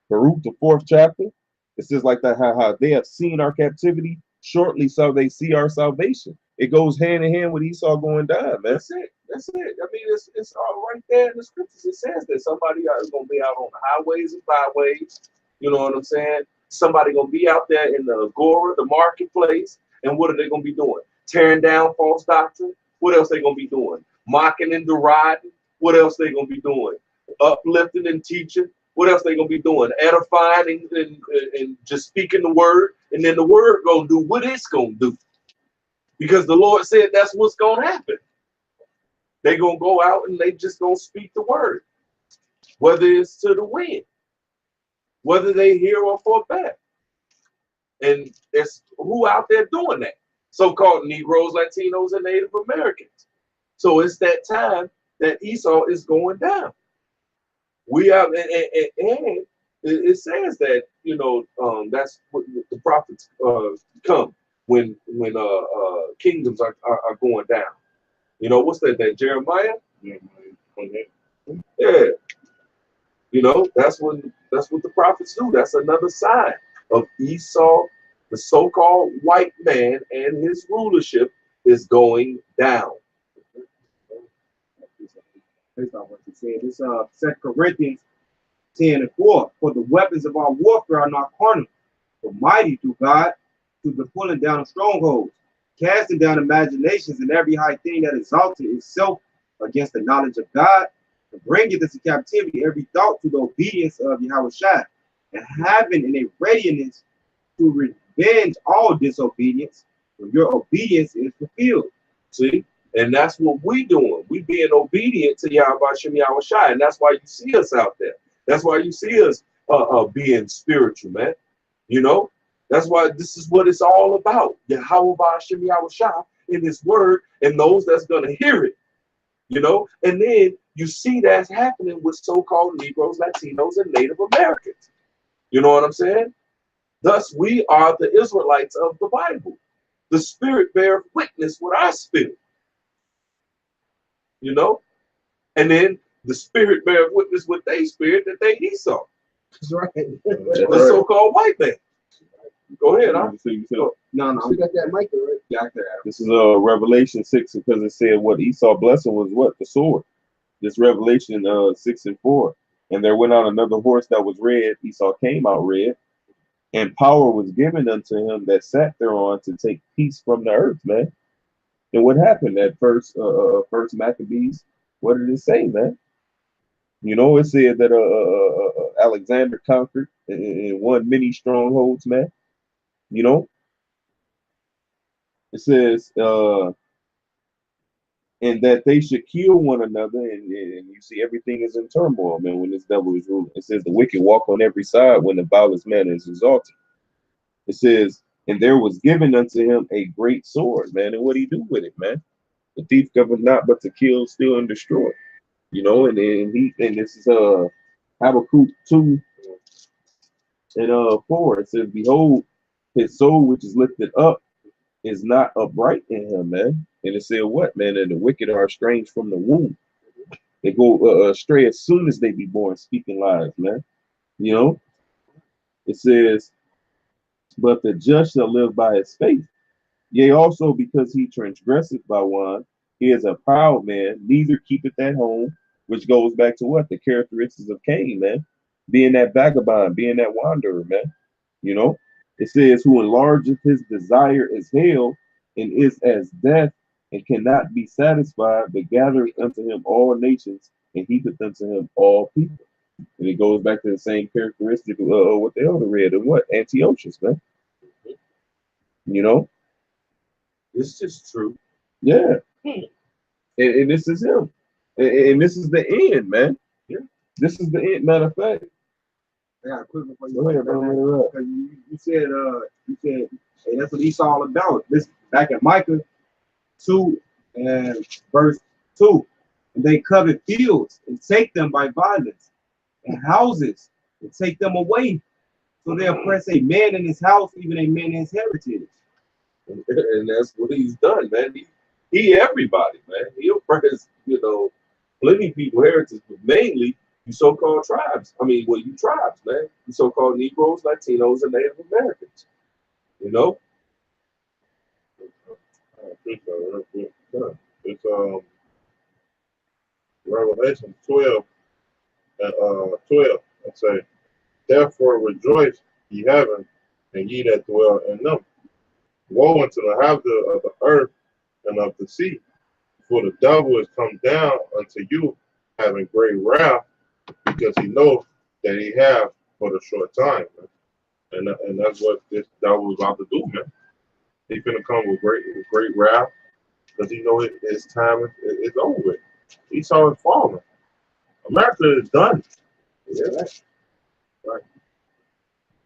Baruch, the 4th chapter, it says like that, how they have seen our captivity, shortly so they see our salvation. It goes hand in hand with Esau going down, man. That's it. That's it. I mean, it's all right there in the scriptures. It says that somebody is going to be out on the highways and byways. You know what I'm saying? Somebody going to be out there in the agora, the marketplace. And what are they going to be doing? Tearing down false doctrine. What else they going to be doing? Mocking and deriding. What else they going to be doing? Uplifting and teaching. What else they going to be doing? Edifying and just speaking the word. And then the word going to do what it's going to do. Because the Lord said that's what's going to happen. They're going to go out and they just going to speak the word. Whether it's to the wind. Whether they hear or forbear. And it's who out there doing that? So-called Negroes, Latinos, and Native Americans. So it's that time that Esau is going down. We have, and it says that, you know, that's what the prophets come when kingdoms are going down. You know, what's that Jeremiah? Yeah. You know, that's what the prophets do. That's another sign of Esau, the so-called white man, and his rulership is going down. Based on what you said, it's 2 Corinthians 10:4. For the weapons of our warfare are not carnal, but mighty through God to the pulling down of strongholds, casting down imaginations and every high thing that exalted itself against the knowledge of God, and bringing into captivity every thought to the obedience of Yahushua, and having in a readiness to revenge all disobedience when your obedience is fulfilled. See? And that's what we doing. We being obedient to Yahweh Shem Yahushua, and that's why you see us out there. That's why you see us being spiritual, man. You know, that's why this is what it's all about. Yahweh Shem Yahushua in His Word, and those that's gonna hear it. You know, and then you see that's happening with so-called Negroes, Latinos, and Native Americans. You know what I'm saying? Thus, we are the Israelites of the Bible. The Spirit bears witness with our spirit. You know, and then the Spirit bears witness with their spirit that they Esau. That's right. The so-called white man. Go ahead, huh? No. We got that mic right. Yeah, This is Revelation 6, because it said what Esau blessing was what? The sword. This Revelation 6:4. And there went out another horse that was red. Esau came out red. And power was given unto him that sat thereon to take peace from the earth, man. And what happened at first Maccabees? What did it say, man? You know, it said that Alexander conquered and won many strongholds, man. You know, it says, and that they should kill one another, and you see everything is in turmoil, man, when this devil is ruling. It says the wicked walk on every side when the vilest man is exalted. It says, and there was given unto him a great sword, man. And what do he do with it, man? The thief cometh not but to kill, steal, and destroy. You know, and this is Habakkuk 2 and 4. It says, behold, his soul which is lifted up is not upright in him, man. And it said what, man? And the wicked are estranged from the womb. They go astray as soon as they be born, speaking lies, man. You know, it says, but the just shall live by his faith. Yea, also because he transgresseth by one, he is a proud man, neither keepeth at home, which goes back to what? The characteristics of Cain, man. Being that vagabond, being that wanderer, man. You know, it says, who enlargeth his desire is hell, and is as death, and cannot be satisfied, but gathereth unto him all nations, and heapeth unto him all people. And it goes back to the same characteristic of what the elder read, and what? Antiochus, man. You know? It's just true. Yeah. And this is him. And this is the end, man. Yeah. This is the end, matter of fact. I got a quick one for you. Go ahead, bro. You said, hey, that's what Esau all about. This back at Micah 2 and verse 2. And they covet fields and take them by violence, and houses and take them away. So they oppress a man in his house, even a man in his heritage. And that's what he's done, man. He everybody, man. He oppressed, you know, plenty of people heritage, but mainly you so-called tribes. I mean, well, you tribes, man. You so-called Negroes, Latinos, and Native Americans. You know? It's Revelation 12 and 12. It say, therefore rejoice, ye heaven, and ye that dwell in them. Woe unto the inhabitant of the earth and of the sea, for the devil is come down unto you, having great wrath, because he knows that he have for a short time. Man. And that's what this devil is about to do, man. He's gonna come with great wrath, because he knows his time is over with. Esau is falling. America is done. Yeah, right.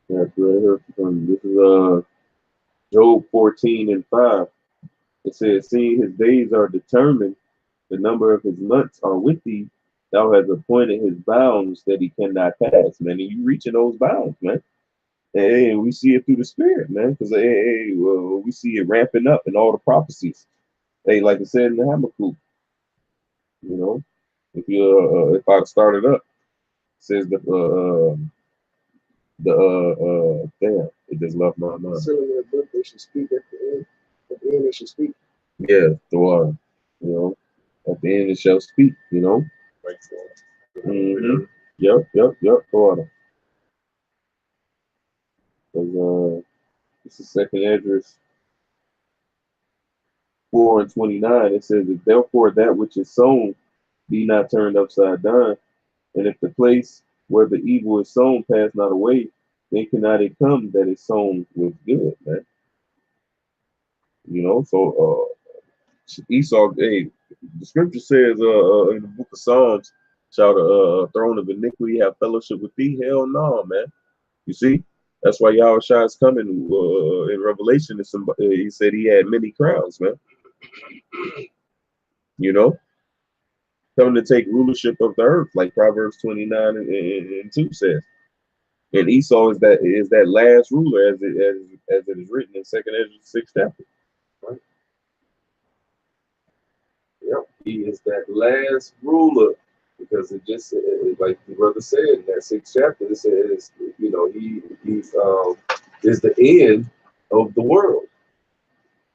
That's right here. This is Job 14:5. It says, seeing his days are determined, the number of his months are with thee. Thou hast appointed his bounds that he cannot pass, man. And you reaching those bounds, man. Hey, we see it through the spirit, man, because well, we see it ramping up in all the prophecies. Hey, like I said in the Habakkuk, you know, if I start it up, it says damn, it just left my mind. Selling their book, they should speak at the end. At the end, they should speak. Yeah, you know, at the end it shall speak, you know. Mm-hmm. Yep, order. This is second address 4:29. It says, if therefore that which is sown be not turned upside down, and if the place where the evil is sown pass not away, then cannot it come that is sown with good, man. You know, so Esau, hey, the scripture says in the book of Psalms, shall the throne of iniquity have fellowship with thee? Hell no, man. You see, that's why Yahweh is coming in Revelation. He said he had many crowns, man. You know, coming to take rulership of the earth, like Proverbs 29 and 2 says. And Esau is that last ruler, as it is written in Second Ezra 6th chapter. Right? Yep, he is that last ruler, because it just like the brother said in that 6th chapter, it says, you know, he is the end of the world,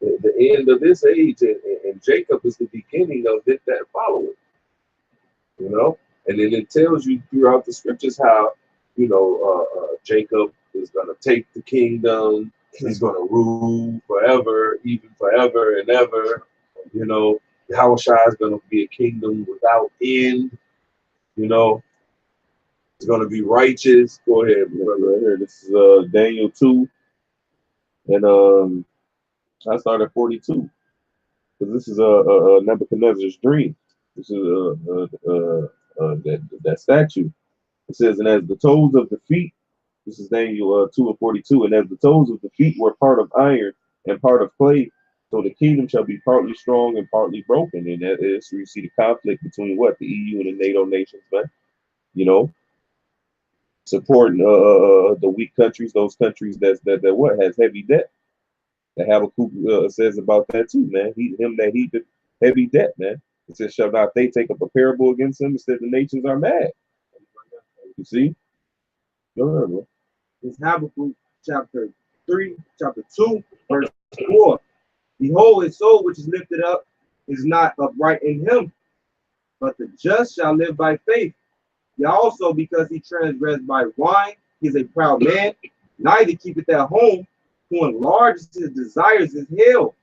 the end of this age, and Jacob is the beginning of it that followeth. You know, and then it tells you throughout the scriptures how, you know, Jacob is going to take the kingdom. He's going to rule forever, even forever and ever. You know, Yahushua is going to be a kingdom without end. You know, it's going to be righteous. Go ahead, brother. Right here. This is Daniel 2, and I started 42 because this is Nebuchadnezzar's dream. This is that statue. It says, and as the toes of the feet, this is Daniel 2:42, and as the toes of the feet were part of iron and part of clay, so the kingdom shall be partly strong and partly broken. And that is where you see the conflict between what? The EU and the NATO nations, man. You know, supporting the weak countries, those countries that what has heavy debt. The Habakkuk says about that too, man. Him that heapeth heavy debt, man. It says, shall not they take up a parable against him? It says the nations are mad. You see? Go ahead, bro. It's Habakkuk chapter 3, chapter 2, verse 4. Behold, his soul which is lifted up is not upright in him, but the just shall live by faith. Yet also because he transgressed by wine, he is a proud man, neither keepeth at home, who enlarges his desires is hell,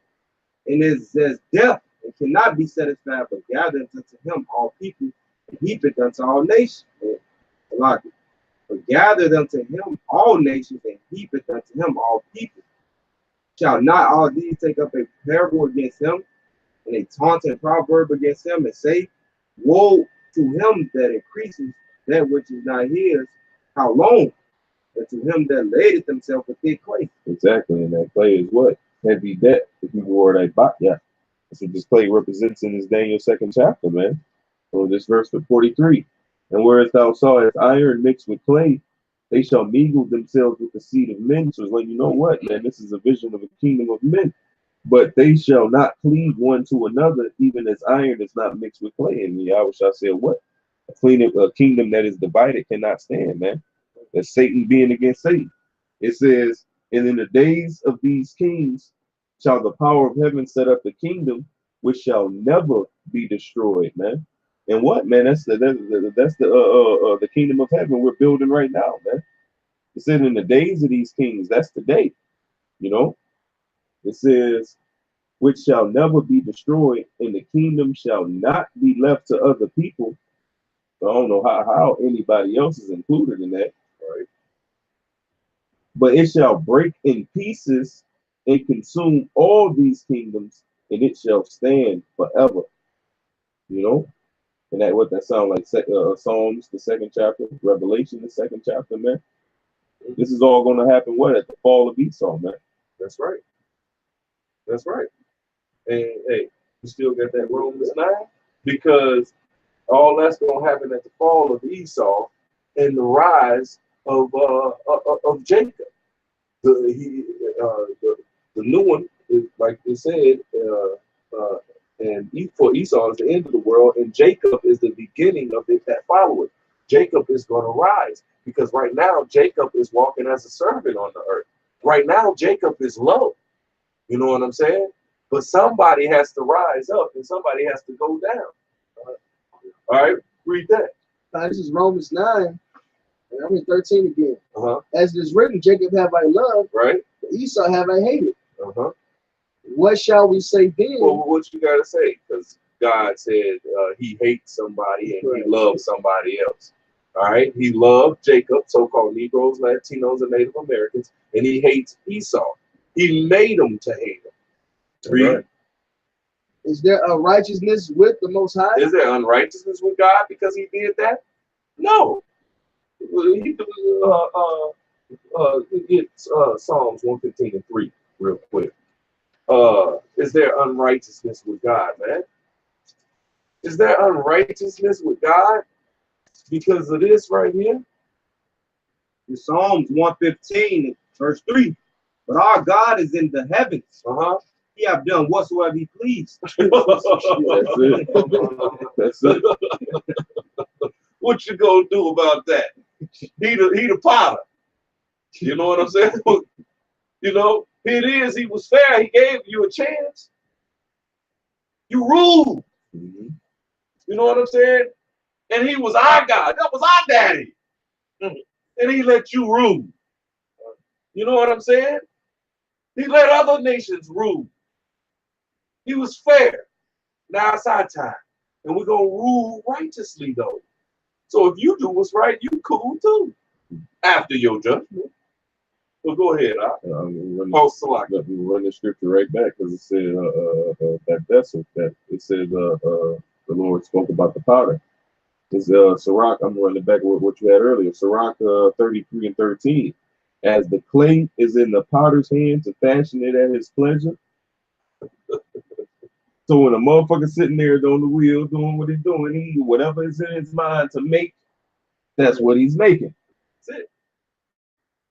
and is as death, and cannot be satisfied, but gathereth unto him all people, and heapeth unto all nations. But gathered unto him all nations, and heapeth unto him all people. Shall not all these take up a parable against him, and a taunting proverb against him, and say, woe to him that increases that which is not his, how long? And to him that ladeth himself with thick clay. Exactly, and that clay is what? Heavy debt. The people were that bought, yeah. That's what this clay represents in this Daniel 2nd chapter, man. So this verse 43. And whereas thou sawest iron mixed with clay, they shall mingle themselves with the seed of men. So it's like, you know what, man, this is a vision of a kingdom of men. But they shall not cleave one to another, even as iron is not mixed with clay. And Yahweh shall say, what? A kingdom that is divided cannot stand, man. That's Satan being against Satan. It says, and in the days of these kings shall the power of heaven set up a kingdom which shall never be destroyed, man. And what, man? That's the kingdom of heaven we're building right now, man. It said in the days of these kings, that's the day, you know. It says, which shall never be destroyed, and the kingdom shall not be left to other people. So I don't know how anybody else is included in that, right? But it shall break in pieces and consume all these kingdoms, and it shall stand forever. You know, and that what that sound like? Psalms, the 2nd chapter, Revelation, the 2nd chapter, man. This is all going to happen what at the fall of Esau, man. That's right. That's right. And hey, you still got that Romans 9 because all that's going to happen at the fall of Esau and the rise of Jacob. The new one is like they said, and for Esau is the end of the world, and Jacob is the beginning of it that follow it. Jacob is going to rise because right now Jacob is walking as a servant on the earth. Right now Jacob is low. You know what I'm saying? But somebody has to rise up and somebody has to go down. All right, read that. This is Romans 9. And I'm in 13 again. Uh-huh. As it is written, Jacob have I loved, right? Esau have I hated. Uh-huh. What shall we say then? Well, what you got to say? Because God said he hates somebody and he loves somebody else. All right? He loved Jacob, so-called Negroes, Latinos, and Native Americans, and he hates Esau. He made them to hate him. Read. Right. Is there a righteousness with the Most High? Is there unrighteousness with God because he did that? No. It's Psalms 115:3 real quick. Is there unrighteousness with God, man? Is there unrighteousness with God because of this right here? In Psalms 115, verse 3. But our God is in the heavens. He have done whatsoever he pleased. That's it. That's it. What you gonna do about that? He the potter. You know what I'm saying? You know, it is. He was fair. He gave you a chance. You ruled. You know what I'm saying? And he was our God. That was our daddy. And he let you rule. You know what I'm saying? He let other nations rule. He was fair. Now it's our time. And we're going to rule righteously, though. So if you do what's right, you cool, too. After your judgment. Well, go ahead. Run the scripture right back because it said that vessel that it said the Lord spoke about the powder. It's Sirach. I'm running back with what you had earlier. Sirach 33 and 13. As the clay is in the potter's hand to fashion it at his pleasure. So when a motherfucker sitting there on the wheel doing what he's doing, whatever is in his mind to make, that's what he's making. That's it.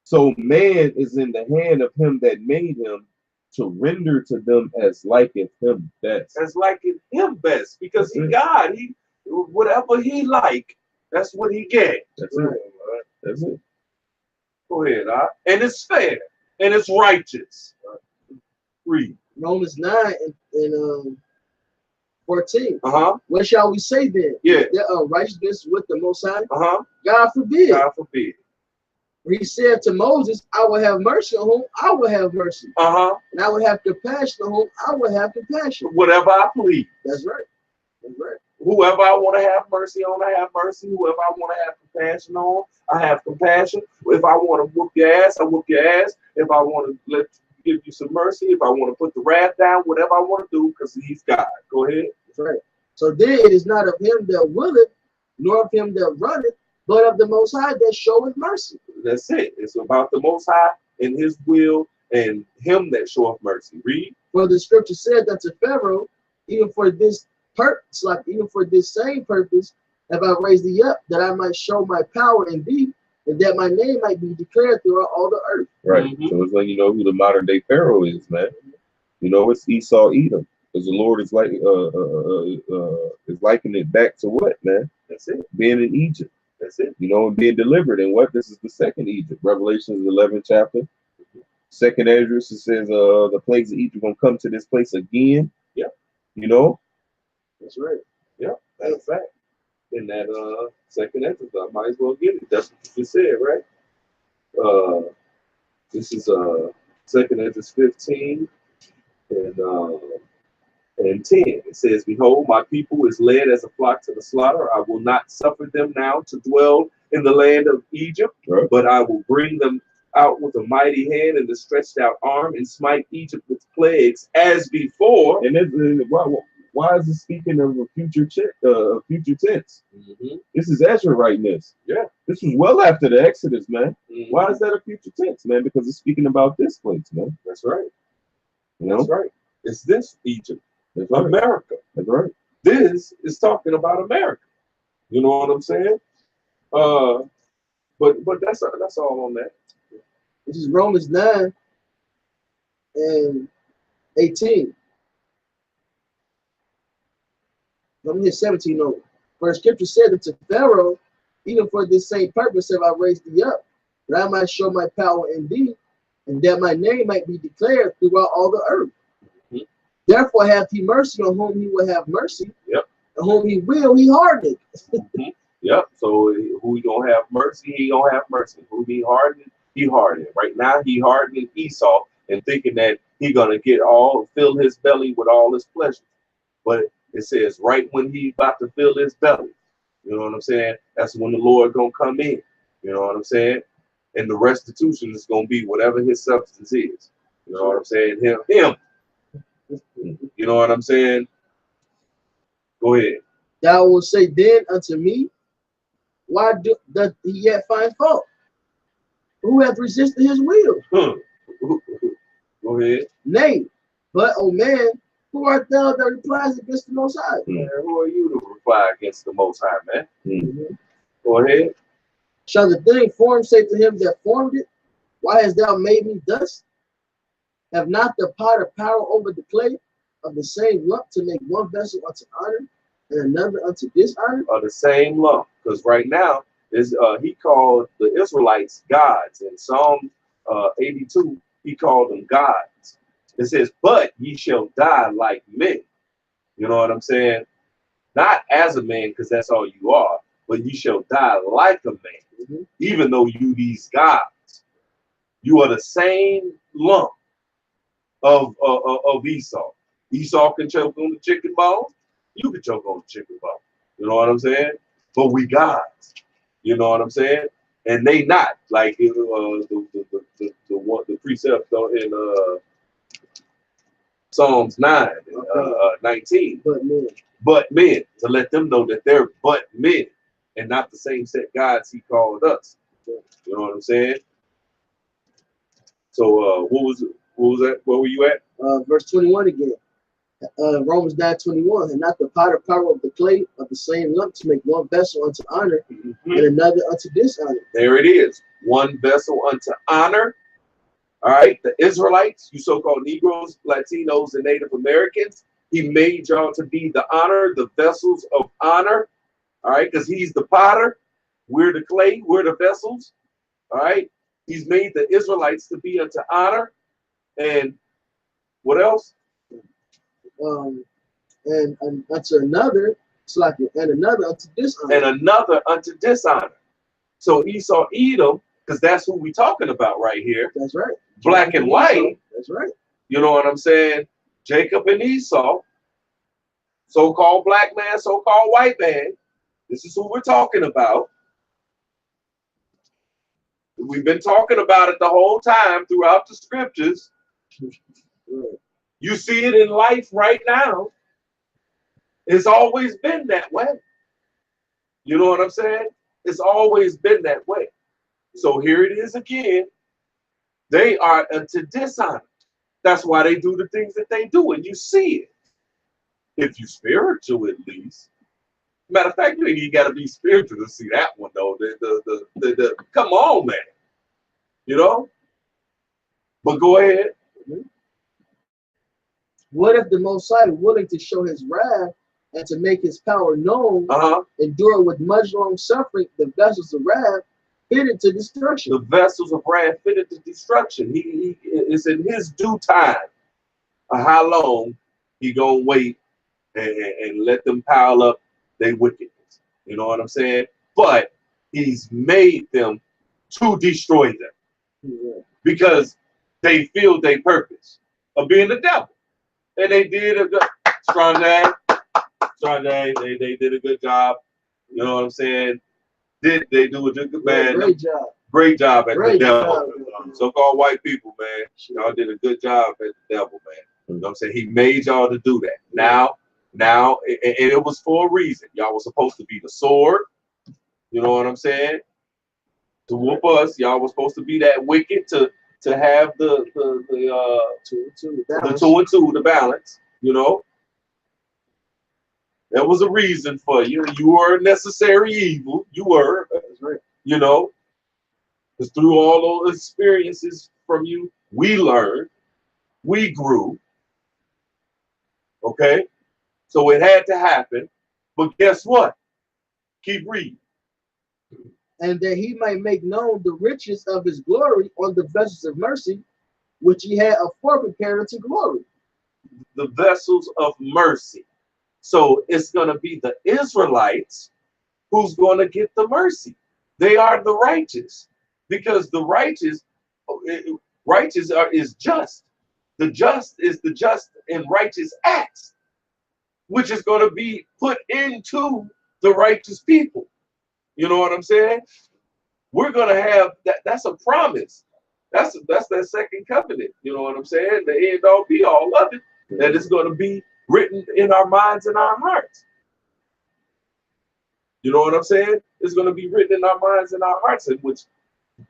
So man is in the hand of him that made him to render to them as liketh him best. As liketh him best, because he God. He whatever he like, that's what he get. That's it. That's it. Go ahead, and it's fair and it's righteous. Read Romans 9 and 14. What shall we say then? Yeah. There are righteousness with the Most High? God forbid. God forbid. He said to Moses, I will have mercy on whom I will have mercy. And I will have compassion on whom I will have compassion. Whatever I please. That's right. That's right. Whoever I want to have mercy on, I have mercy. Whoever I want to have compassion on, I have compassion. If I want to whoop your ass, I whoop your ass. If I want to give you some mercy, if I want to put the wrath down, whatever I want to do, because he's God. Go ahead. That's right. So then it is not of him that willeth, nor of him that runneth, but of the Most High that showeth mercy. That's it. It's about the Most High and his will and him that showeth mercy. Read. For the scripture said unto Pharaoh, even for this purpose, like even for this same purpose, have I raised thee up, that I might show my power in thee, and that my name might be declared throughout all the earth. Right. So it's like you know who the modern day Pharaoh is, man. You know it's Esau Edom, because the Lord is like is likening it back to what, man? That's it. Being in Egypt. That's it. You know, and being delivered. And what? This is the second Egypt. Revelations 11th chapter. Second Esdras, it says the plagues of Egypt gonna come to this place again. Yeah. You know? That's right. Yeah, that's a fact. In that second Esdras, I might as well get it. That's what you just said, right? This is second Esdras 15 and 10. It says, behold, my people is led as a flock to the slaughter. I will not suffer them now to dwell in the land of Egypt, but I will bring them out with a mighty hand and a stretched out arm and smite Egypt with plagues as before. And why is it speaking of a future tense? Mm-hmm. This is Ezra writing this. Yeah. This was well after the Exodus, man. Mm-hmm. Why is that a future tense, man? Because it's speaking about this place, man. That's right. You know? That's right. It's this Egypt, That's right. America. That's right. This is talking about America. You know what I'm saying? But that's all on that. This is Romans 9 and 18. Let me hit 17 over. For the scripture said unto Pharaoh, even for this same purpose have I raised thee up, that I might show my power in thee, and that my name might be declared throughout all the earth. Mm-hmm. Therefore hath he mercy on whom he will have mercy, Yep. and whom he will he hardeneth. Mm-hmm. Yep. So who he gonna have mercy? He gonna have mercy. Who he hardened? He hardened. Right now he hardened Esau and thinking that he gonna fill his belly with all his pleasure. But it says right when he about to fill his belly, you know what I'm saying? That's when the Lord gonna come in. You know what I'm saying? And the restitution is gonna be whatever his substance is. You know what I'm saying? Him. You know what I'm saying? Go ahead. Thou wilt say then unto me, why doth he yet find fault? Who hath resisted his will? Go ahead. Nay, but, O man, who art thou that replies against the Most High? Man, who are you to reply against the Most High, man? Mm-hmm. Go ahead. Shall the thing formed say to him that formed it, why hast thou made me thus? Have not the potter power over the clay of the same lump to make one vessel unto honor and another unto dishonor? The same lump, because right now is he called the Israelites gods. In Psalm 82, he called them gods. It says, "But ye shall die like men." You know what I'm saying? Not as a man, because that's all you are, but you shall die like a man. Mm-hmm. Even though you these gods, you are the same lump of Esau. Esau can choke on the chicken bone. You can choke on the chicken bone. You know what I'm saying? But we gods. You know what I'm saying? And they not like the precept in Psalms 9, 19. But men, to let them know that they're but men and not the same set gods he called us. You know what I'm saying? So what was that? Where were you at? Verse 21 again. Romans 9:21, and not the potter power of the clay of the same lump to make one vessel unto honor and another unto dishonor. There it is. One vessel unto honor. All right. The Israelites, you so-called Negroes, Latinos, and Native Americans, he made y'all to be the honor, the vessels of honor. All right. Because he's the potter. We're the clay. We're the vessels. All right. He's made the Israelites to be unto honor. And what else? And unto another, and another unto dishonor. And another unto dishonor. So Esau, Edom, because that's who we talking about right here. That's right. Black and white. That's right. You know what I'm saying? Jacob and Esau, so-called black man, so-called white man. This is who we're talking about. We've been talking about it the whole time throughout the scriptures. You see it in life right now. It's always been that way. You know what I'm saying? It's always been that way. So here it is again. They are unto dishonor. That's why they do the things that they do, and you see it. If you spiritual, at least. Matter of fact, you ain't even got to be spiritual to see that one, though. Come on, man. You know? But go ahead. What if the Most High, willing to show his wrath and to make his power known, endure with much long suffering the vessels of wrath fitted to destruction? The vessels of wrath fitted to destruction. He is in his due time. How long he gonna wait and let them pile up their wickedness? You know what I'm saying? But he's made them to destroy them because they feel their purpose of being the devil. And they did a good they did a good job. You know what I'm saying? Did they do a good man? Great job at the devil. So-called white people, man. Y'all did a good job at the devil, man. You know what I'm saying? He made y'all to do that. Now Now, and it was for a reason. Y'all was supposed to be the sword. You know what I'm saying? To whoop us. Y'all was supposed to be that wicked to have the 2 and 2, the balance. You know, there was a reason for you. You were necessary evil. You were. That's right. You know, because through all those experiences from you, we learned, we grew. Okay, so it had to happen. But guess what? Keep reading. And that he might make known the riches of his glory on the vessels of mercy, which he had afore prepared unto glory. The vessels of mercy. So it's going to be the Israelites who's going to get the mercy. They are the righteous, because the righteous is just. The just is the just and righteous acts, which is going to be put into the righteous people. You know what I'm saying? We're going to have that. That's a promise. That's that second covenant. You know what I'm saying? The end all be all of it. That is going to be written in our minds and our hearts. You know what I'm saying? It's going to be written in our minds and our hearts, and which,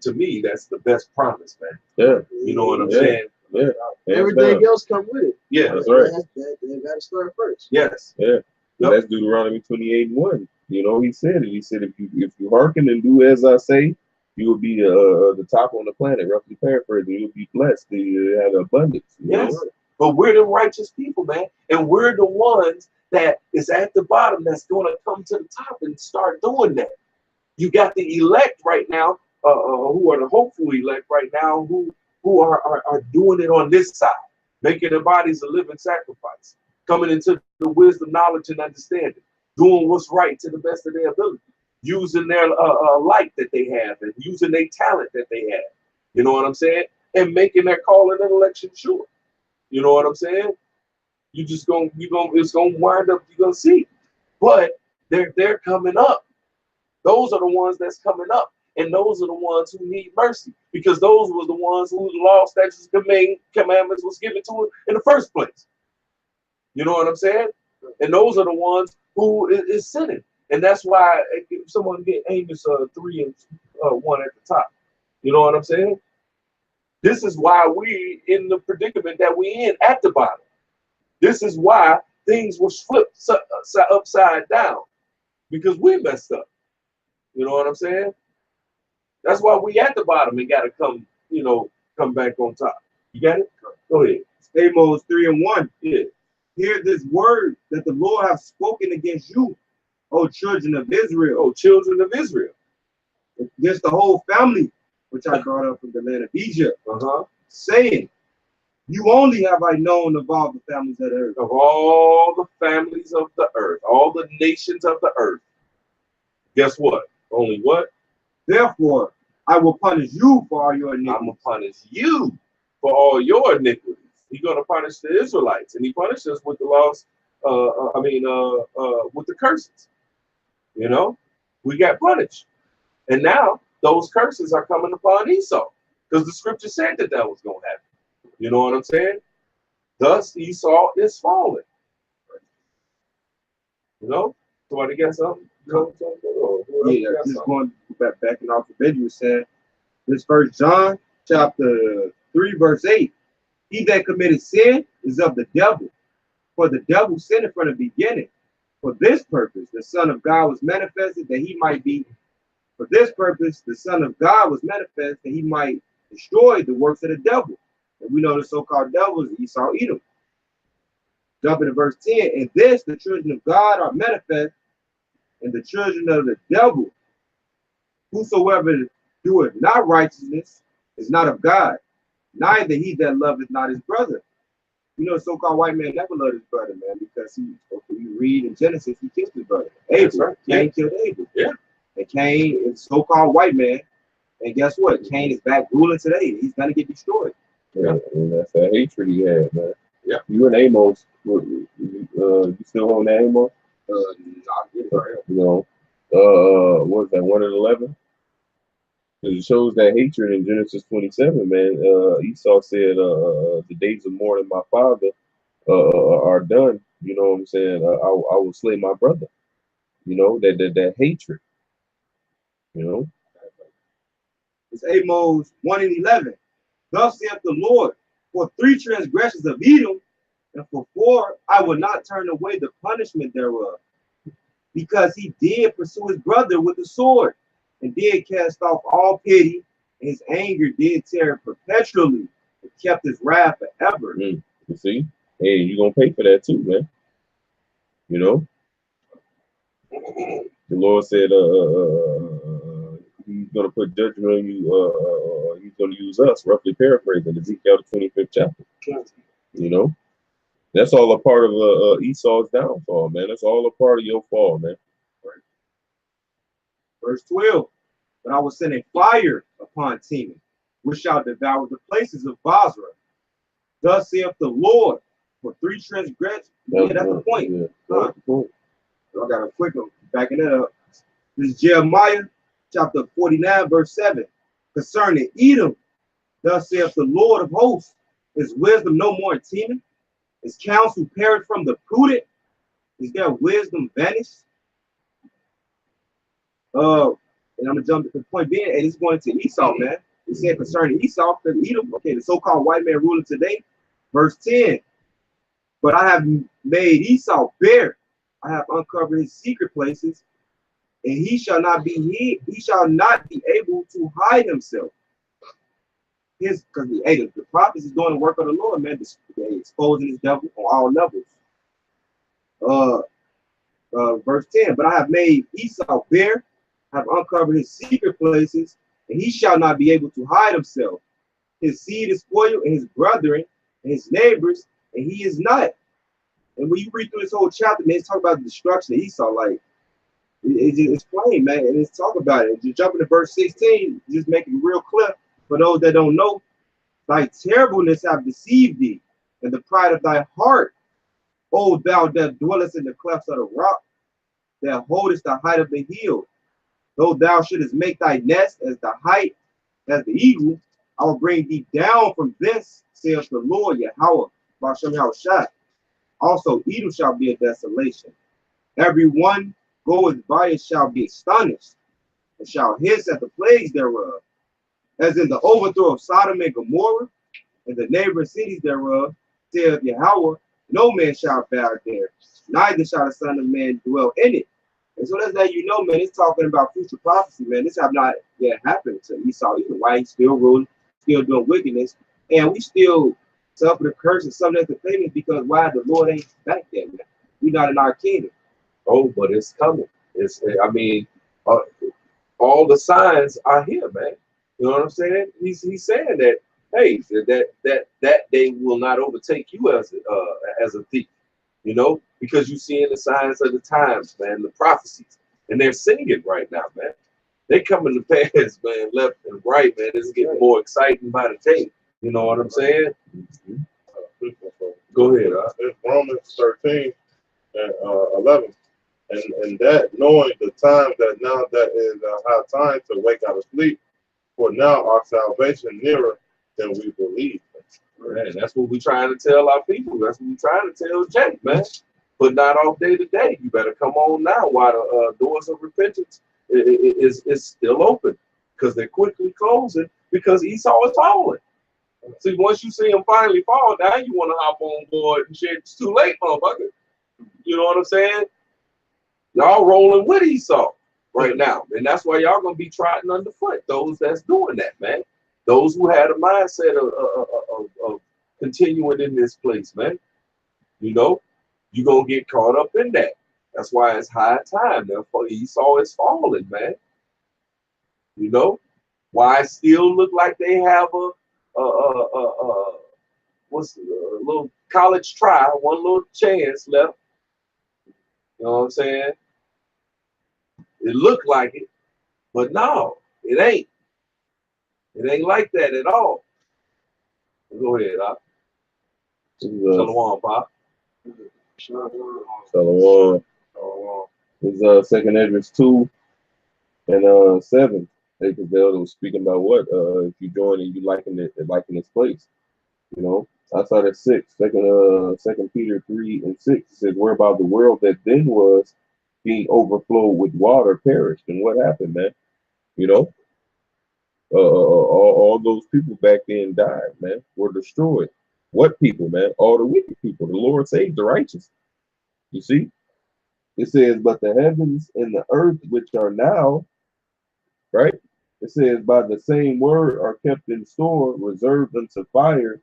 to me, that's the best promise, man. Yeah. You know what I'm saying? Yeah. Everything else come with it. Yeah, that's right. They got to start first. Yes. Yeah. Yep. That's Deuteronomy 28:1. You know, he said it. He said, if you hearken and do as I say, you will be the top on the planet. Roughly paraphrasing, you'll be blessed. You have abundance. Yes. But we're the righteous people, man, and we're the ones that is at the bottom that's going to come to the top and start doing that. You got the elect right now, who are the hopeful elect right now, who are doing it on this side, making their bodies a living sacrifice, coming into the wisdom, knowledge, and understanding, doing what's right to the best of their ability, using their light that they have and using their talent that they have. You know what I'm saying? And making their calling and election sure. You know what I'm saying? It's gonna wind up, you're gonna see. But they're coming up. Those are the ones that's coming up. And those are the ones who need mercy, because those were the ones whose law, statutes, commandments was given to it in the first place. You know what I'm saying? And those are the ones who is sinning. And that's why someone get Amos 3 and 1 at the top. You know what I'm saying? This is why we in the predicament that we in at the bottom. This is why things were flipped upside down, because we messed up. You know what I'm saying? That's why we at the bottom and got to come back on top. You got it? Go ahead. Amos 3 and 1. Yeah. Hear this word that the Lord hath spoken against you, O children of Israel. Oh, children of Israel. Against the whole family, which I brought up from the land of Egypt, saying, you only have I known of all the families of the earth. Of all the families of the earth, all the nations of the earth. Guess what? Only what? Therefore, I will punish you for all your iniquities. I'm going to punish you for all your iniquities. He's going to punish the Israelites, and he punished us with the laws, with the curses. You know, we got punished. And now those curses are coming upon Esau, because the scripture said that was going to happen. You know what I'm saying? Thus Esau is fallen. You know? Somebody got something? Just going back in alphabet, you said this First John chapter 3 verse 8. He that committed sin is of the devil, for the devil sinned from the beginning. For this purpose, the Son of God was manifested that he might be. For this purpose, the Son of God was manifest that he might destroy the works of the devil. And we know the so-called devil is Esau, Edom. Jumping to verse 10. And this, the children of God are manifest, and the children of the devil. Whosoever doeth not righteousness is not of God, neither he that loveth not his brother. You know, the so-called white man never loved his brother, man, because you read in Genesis, he killed his brother. Abel, right. Cain killed Abel. Yeah. And Cain is so-called white man. And guess what? Cain is back ruling today. He's gonna get destroyed. Yeah, and that's that hatred he had, man. Yeah. You and Amos, you still on that Amos? No. What was that, 1 and 11? It shows that hatred in Genesis 27, man. Esau said, the days of mourning my father are done. You know what I'm saying? I will slay my brother. You know, that hatred. You know. It's Amos 1 and 11. Thus saith the Lord, for 3 transgressions of Edom, and for 4 I will not turn away the punishment thereof, because he did pursue his brother with the sword, and did cast off all pity, and his anger did tear perpetually, and kept his wrath forever. You see? Hey, you're gonna pay for that too, man. You know? The Lord said he's gonna put judgment on you, he's gonna use us, roughly paraphrasing Ezekiel the 25th chapter. You know? That's all a part of Esau's downfall, man. That's all a part of your fall, man. Verse 12. But I will send a fire upon Teman, which shall devour the places of Basra. Thus saith the Lord, for 3 transgressions. Yeah, that's the point. Yeah, that's the point. I got a quick one, backing that up. This is Jeremiah chapter 49, verse 7. Concerning Edom, thus saith the Lord of hosts, is wisdom no more in Teman? Is counsel perished from the prudent? Is their wisdom vanished? And I'm gonna jump to the point being, and it's going to Esau, man. It said concerning Esau, Edom, okay, the so-called white man ruling today, verse 10. But I have made Esau bare. I have uncovered his secret places, and he shall not be he shall not be able to hide himself. Because the prophets is doing the work of the Lord, man. They exposing his devil on all levels. Verse 10. But I have made Esau bare, have uncovered his secret places, and he shall not be able to hide himself. His seed is spoiled, and his brethren, and his neighbors, and he is not. And when you read through this whole chapter, man, it's talking about the destruction of Esau. Like, it's plain, man, and it's talk about it. You jump into verse 16, just make it real clear for those that don't know. Thy terribleness have deceived thee, and the pride of thy heart, O thou that dwellest in the clefts of the rock, that holdest the height of the hill. Though thou shouldest make thy nest as the height as the eagle, I will bring thee down from this, saith the Lord Yahweh, Bashem Yahushua. Also, Edom shall be a desolation. Every one goeth by it shall be astonished, and shall hiss at the plagues thereof, as in the overthrow of Sodom and Gomorrah, and the neighboring cities thereof, saith Yahweh, no man shall bow there, neither shall the Son of Man dwell in it. And so that's that, you know, man, it's talking about future prophecy, man. This have not yet happened to Esau, even why he's still ruling, still doing wickedness, and we still suffer the curse and some of the payment because why the Lord ain't back there, man. We're not in our kingdom. Oh, but it's coming. I mean, all the signs are here, man. You know what I'm saying? He's saying that, hey, that day will not overtake you as a thief, you know, because you're seeing the signs of the times, man, the prophecies, and they're seeing it right now, man. They coming to pass, man, left and right, man. It's getting more exciting by the day. You know what I'm saying? Go ahead. It's Romans 13 and 11. And that knowing the time that now that is a high time to wake out of sleep, for now our salvation nearer than we believe. Right. That's what we're trying to tell our people. That's what we're trying to tell Jake, man. But not off day to day. You better come on now while the doors of repentance is still open, because they're quickly closing because Esau is falling. See, once you see him finally fall, now you want to hop on board and shit. It's too late, motherfucker. You know what I'm saying? Y'all rolling with Esau right now. And that's why y'all going to be trotting underfoot, those that's doing that, man. Those who had a mindset of continuing in this place, man. You know, you're going to get caught up in that. That's why it's high time. Therefore, Esau is falling, man. You know, why it still look like they have a little college try, one little chance left. You know what I'm saying? It looked like it, but no, it ain't. It ain't like that at all. Go ahead, Shalom, Pop. Shalom. It's 2nd Esdras 2 and 7. Because they was speaking about what if you join and you liking this place, you know. I started at 6. Second Peter 3 and 6 says, whereby the world that then was being overflowed with water perished. And what happened, man? You know, all those people back then died, man, were destroyed. What people, man? All the wicked people. The Lord saved the righteous. You see? It says, but the heavens and the earth, which are now, right? It says, by the same word are kept in store, reserved unto fire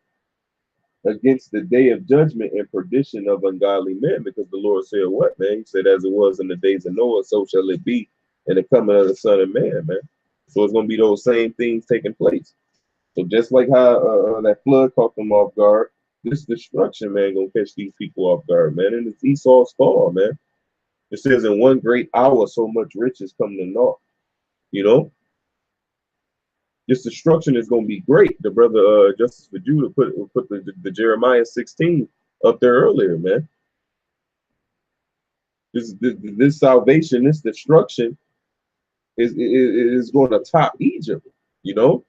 against the day of judgment and perdition of ungodly men. Because the Lord said, what, man? He said, as it was in the days of Noah, so shall it be in the coming of the Son of Man, man. So it's going to be those same things taking place. So just like how that flood caught them off guard, this destruction, man, going to catch these people off guard, man. And it's Esau's fall, man. It says in one great hour, so much riches come to naught. You know, this destruction is going to be great. The brother Justice for Judah put the Jeremiah 16 up there earlier, man. This salvation, this destruction is going to top Egypt, you know.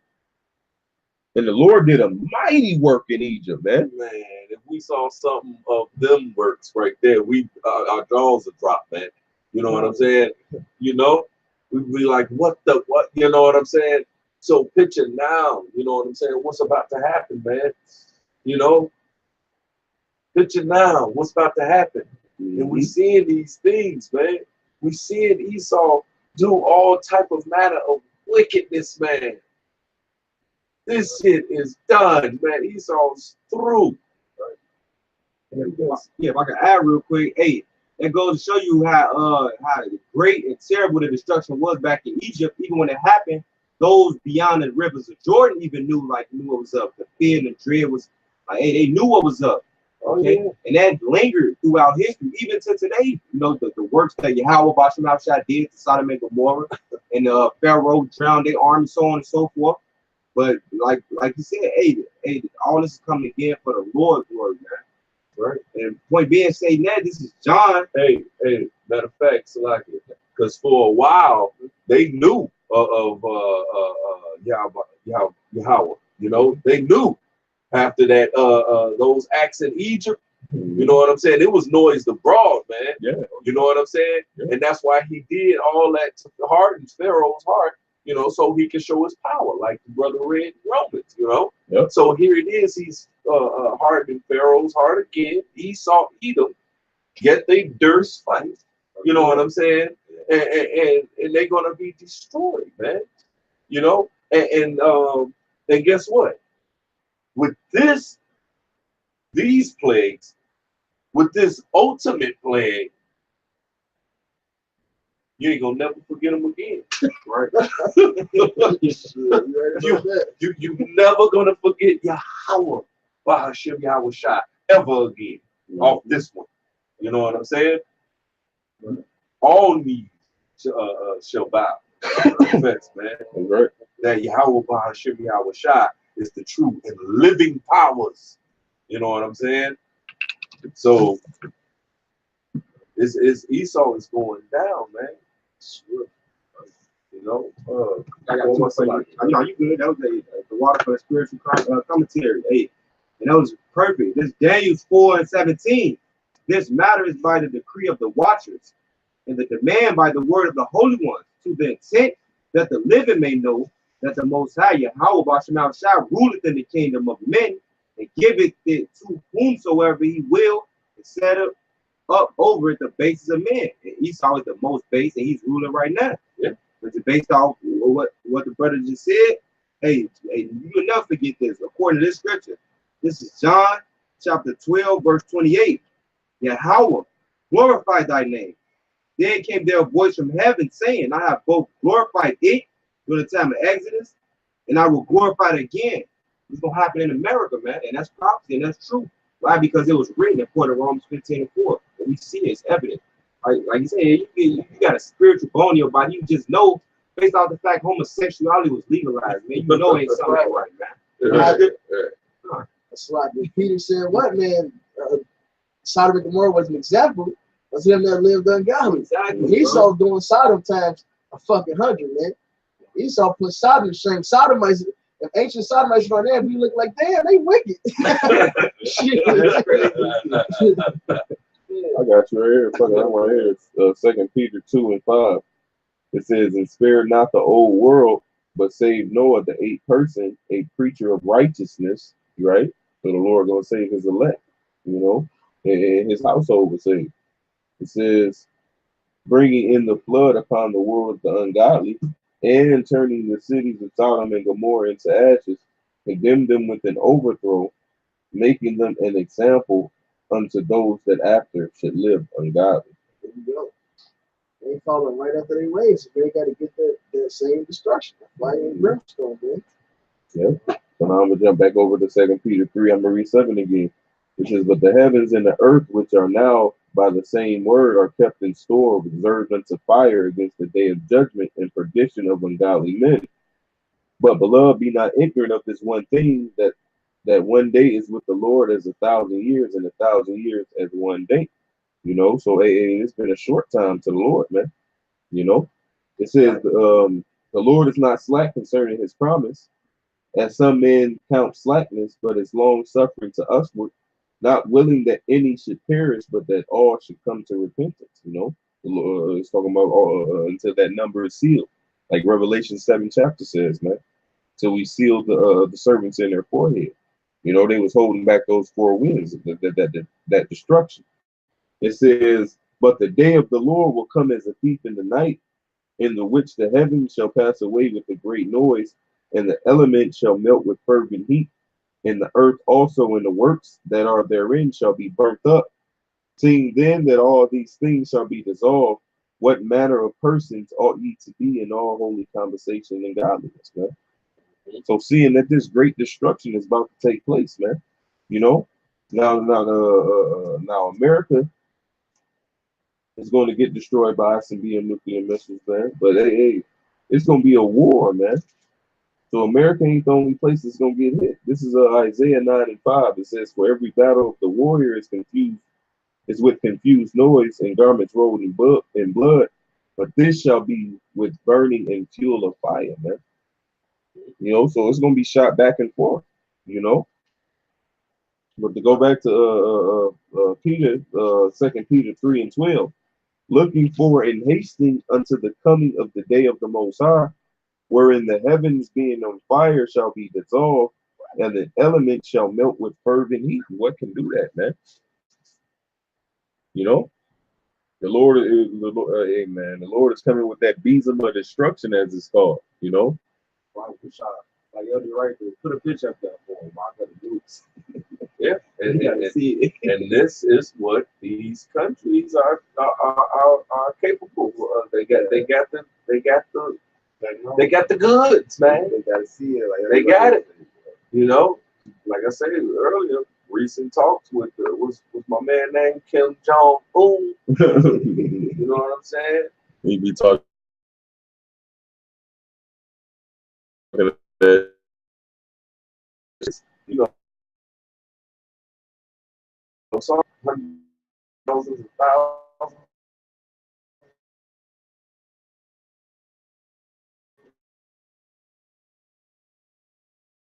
And the Lord did a mighty work in Egypt, man. Man, if we saw something of them works right there, our jaws would drop, man. You know what I'm saying? You know, we'd be like, what? You know what I'm saying? So picture now, you know what I'm saying? What's about to happen, man? You know, picture now, what's about to happen? And we seeing these things, man. We seeing Esau do all type of manner of wickedness, man. This shit is done, man. Esau's through. Yeah, if I can add real quick, hey, that goes to show you how great and terrible the destruction was back in Egypt. Even when it happened, those beyond the rivers of Jordan even knew what was up. The fear and the dread was like, hey, they knew what was up. Okay, and that lingered throughout history, even to today. You know, the works that Yahweh Bashem did to Sodom and Gomorrah, and Pharaoh drowned their army, so on and so forth. But like you said, hey, all this is coming again for the Lord's glory, man. Right? And point being, saying that this is John. Hey, matter of fact, because for a while they knew of Yahweh. You know, they knew after that those acts in Egypt. You know what I'm saying? It was noised abroad, man. Yeah. You know what I'm saying? Yeah. And that's why he did all that to harden Pharaoh's heart. You know, so he can show his power, like the brother read Romans, you know. Yep. So here it is, he's hardening Pharaoh's heart again. Esau, Edom, yet they durst fight. You know what I'm saying? And they're gonna be destroyed, man. You know, and guess what? With these plagues, with this ultimate plague, you ain't gonna never forget them again, right? you never gonna forget Yahweh, Bahashem Yahweh Shai, ever again off this one. You know what I'm saying? All knees shall bow. Confess, man. Right. That Yahweh Bahashem Yahweh Shai is the true and living powers. You know what I'm saying? So Esau is going down, man. You know, I got too much. No, you good. That was the water for the spiritual commentary. Hey, and that was perfect. This Daniel 4:17. This matter is by the decree of the watchers, and the demand by the word of the holy ones, to the intent that the living may know that the Most High Yahweh Bashem Shai ruleth in the kingdom of men, and giveth it to whomsoever he will, and set up over it the basis of men. And Esau is the most base, and he's ruling right now. Yeah. But it's based off what the brother just said. Hey, you will never forget this. According to this scripture, this is John chapter 12, verse 28. Yahweh, glorify thy name. Then came there a voice from heaven saying, I have both glorified it during the time of Exodus, and I will glorify it again. It's gonna happen in America, man, and that's prophecy, and that's true. Why? Because it was written according to Romans 15:4. And we see it's evident. Like you said, you got a spiritual bone in your body. You just know, based off the fact homosexuality was legalized, man. You know ain't something right, man. That's like Peter said, what, man? Sodom and Gomorrah was an example of them that lived ungodly. Exactly. When Esau doing Sodom times a fucking 100, man. Esau put Sodom to shame. Sodom is If ancient Sodomites are there, we look like, damn, they wicked. Shit. That's crazy. I got you right here. Fuck it, I'm right here. It's 2 Peter 2:5. It says, "And spare not the old world, but save Noah, the eighth person, a preacher of righteousness." Right? So the Lord gonna save his elect, you know, and his household was saved. It says, "Bringing in the flood upon the world of the ungodly, and turning the cities of Sodom and Gomorrah into ashes, condemned them with an overthrow, making them an example unto those that after should live ungodly." There you go. They ain't falling right after their ways. So they got to get that same destruction. Fire and brimstone, man. Yeah. So now I'm gonna jump back over to 2 Peter 3. I'm gonna read 7 again, which is, "But the heavens and the earth, which are now by the same word, are kept in store, reserved unto fire against the day of judgment and perdition of ungodly men. But beloved, be not ignorant of this one thing, that one day is with the Lord as 1,000 years, and 1,000 years as one day." You know, so it's been a short time to the Lord, man. You know, it says, "The Lord is not slack concerning his promise, as some men count slackness, but is long suffering to usward, not willing that any should perish, but that all should come to repentance." You know, the Lord is talking about until that number is sealed, like Revelation 7 chapter says, man. Till we sealed the servants in their forehead. You know, they was holding back those four winds, that destruction. It says, "But the day of the Lord will come as a thief in the night, in the which the heavens shall pass away with a great noise, and the elements shall melt with fervent heat, and the earth also and the works that are therein shall be burnt up. Seeing then that all these things shall be dissolved, what manner of persons ought ye to be in all holy conversation and godliness?" Man. So seeing that this great destruction is about to take place, man, you know, now America is going to get destroyed by ICBM nuclear missiles, man. But hey, it's going to be a war, man. So America ain't the only place that's going to get hit. This is Isaiah 9:5. It says, "For every battle of the warrior is with confused noise and garments rolled in blood. But this shall be with burning and fuel of fire," man. You know, so it's going to be shot back and forth, you know. But to go back to Peter, 2 Peter 3:12, "Looking forward and hastening unto the coming of the day of the Most High, wherein the heavens being on fire shall be dissolved, and the elements shall melt with fervent heat." What can do that, man? You know, the Lord is, amen. The Lord is coming with that besom of destruction, as it's called. You know. Wow, good shot. Like Elder right there, put a picture up there for him. I got the boots. Yeah, You gotta see it. and this is what these countries are capable of. They got the goods, man. They gotta see it. Like They got it. You know, like I said earlier, recent talks with was my man named Kim Jong Un. You know what I'm saying? He be talking. You know, some thousands and thousands.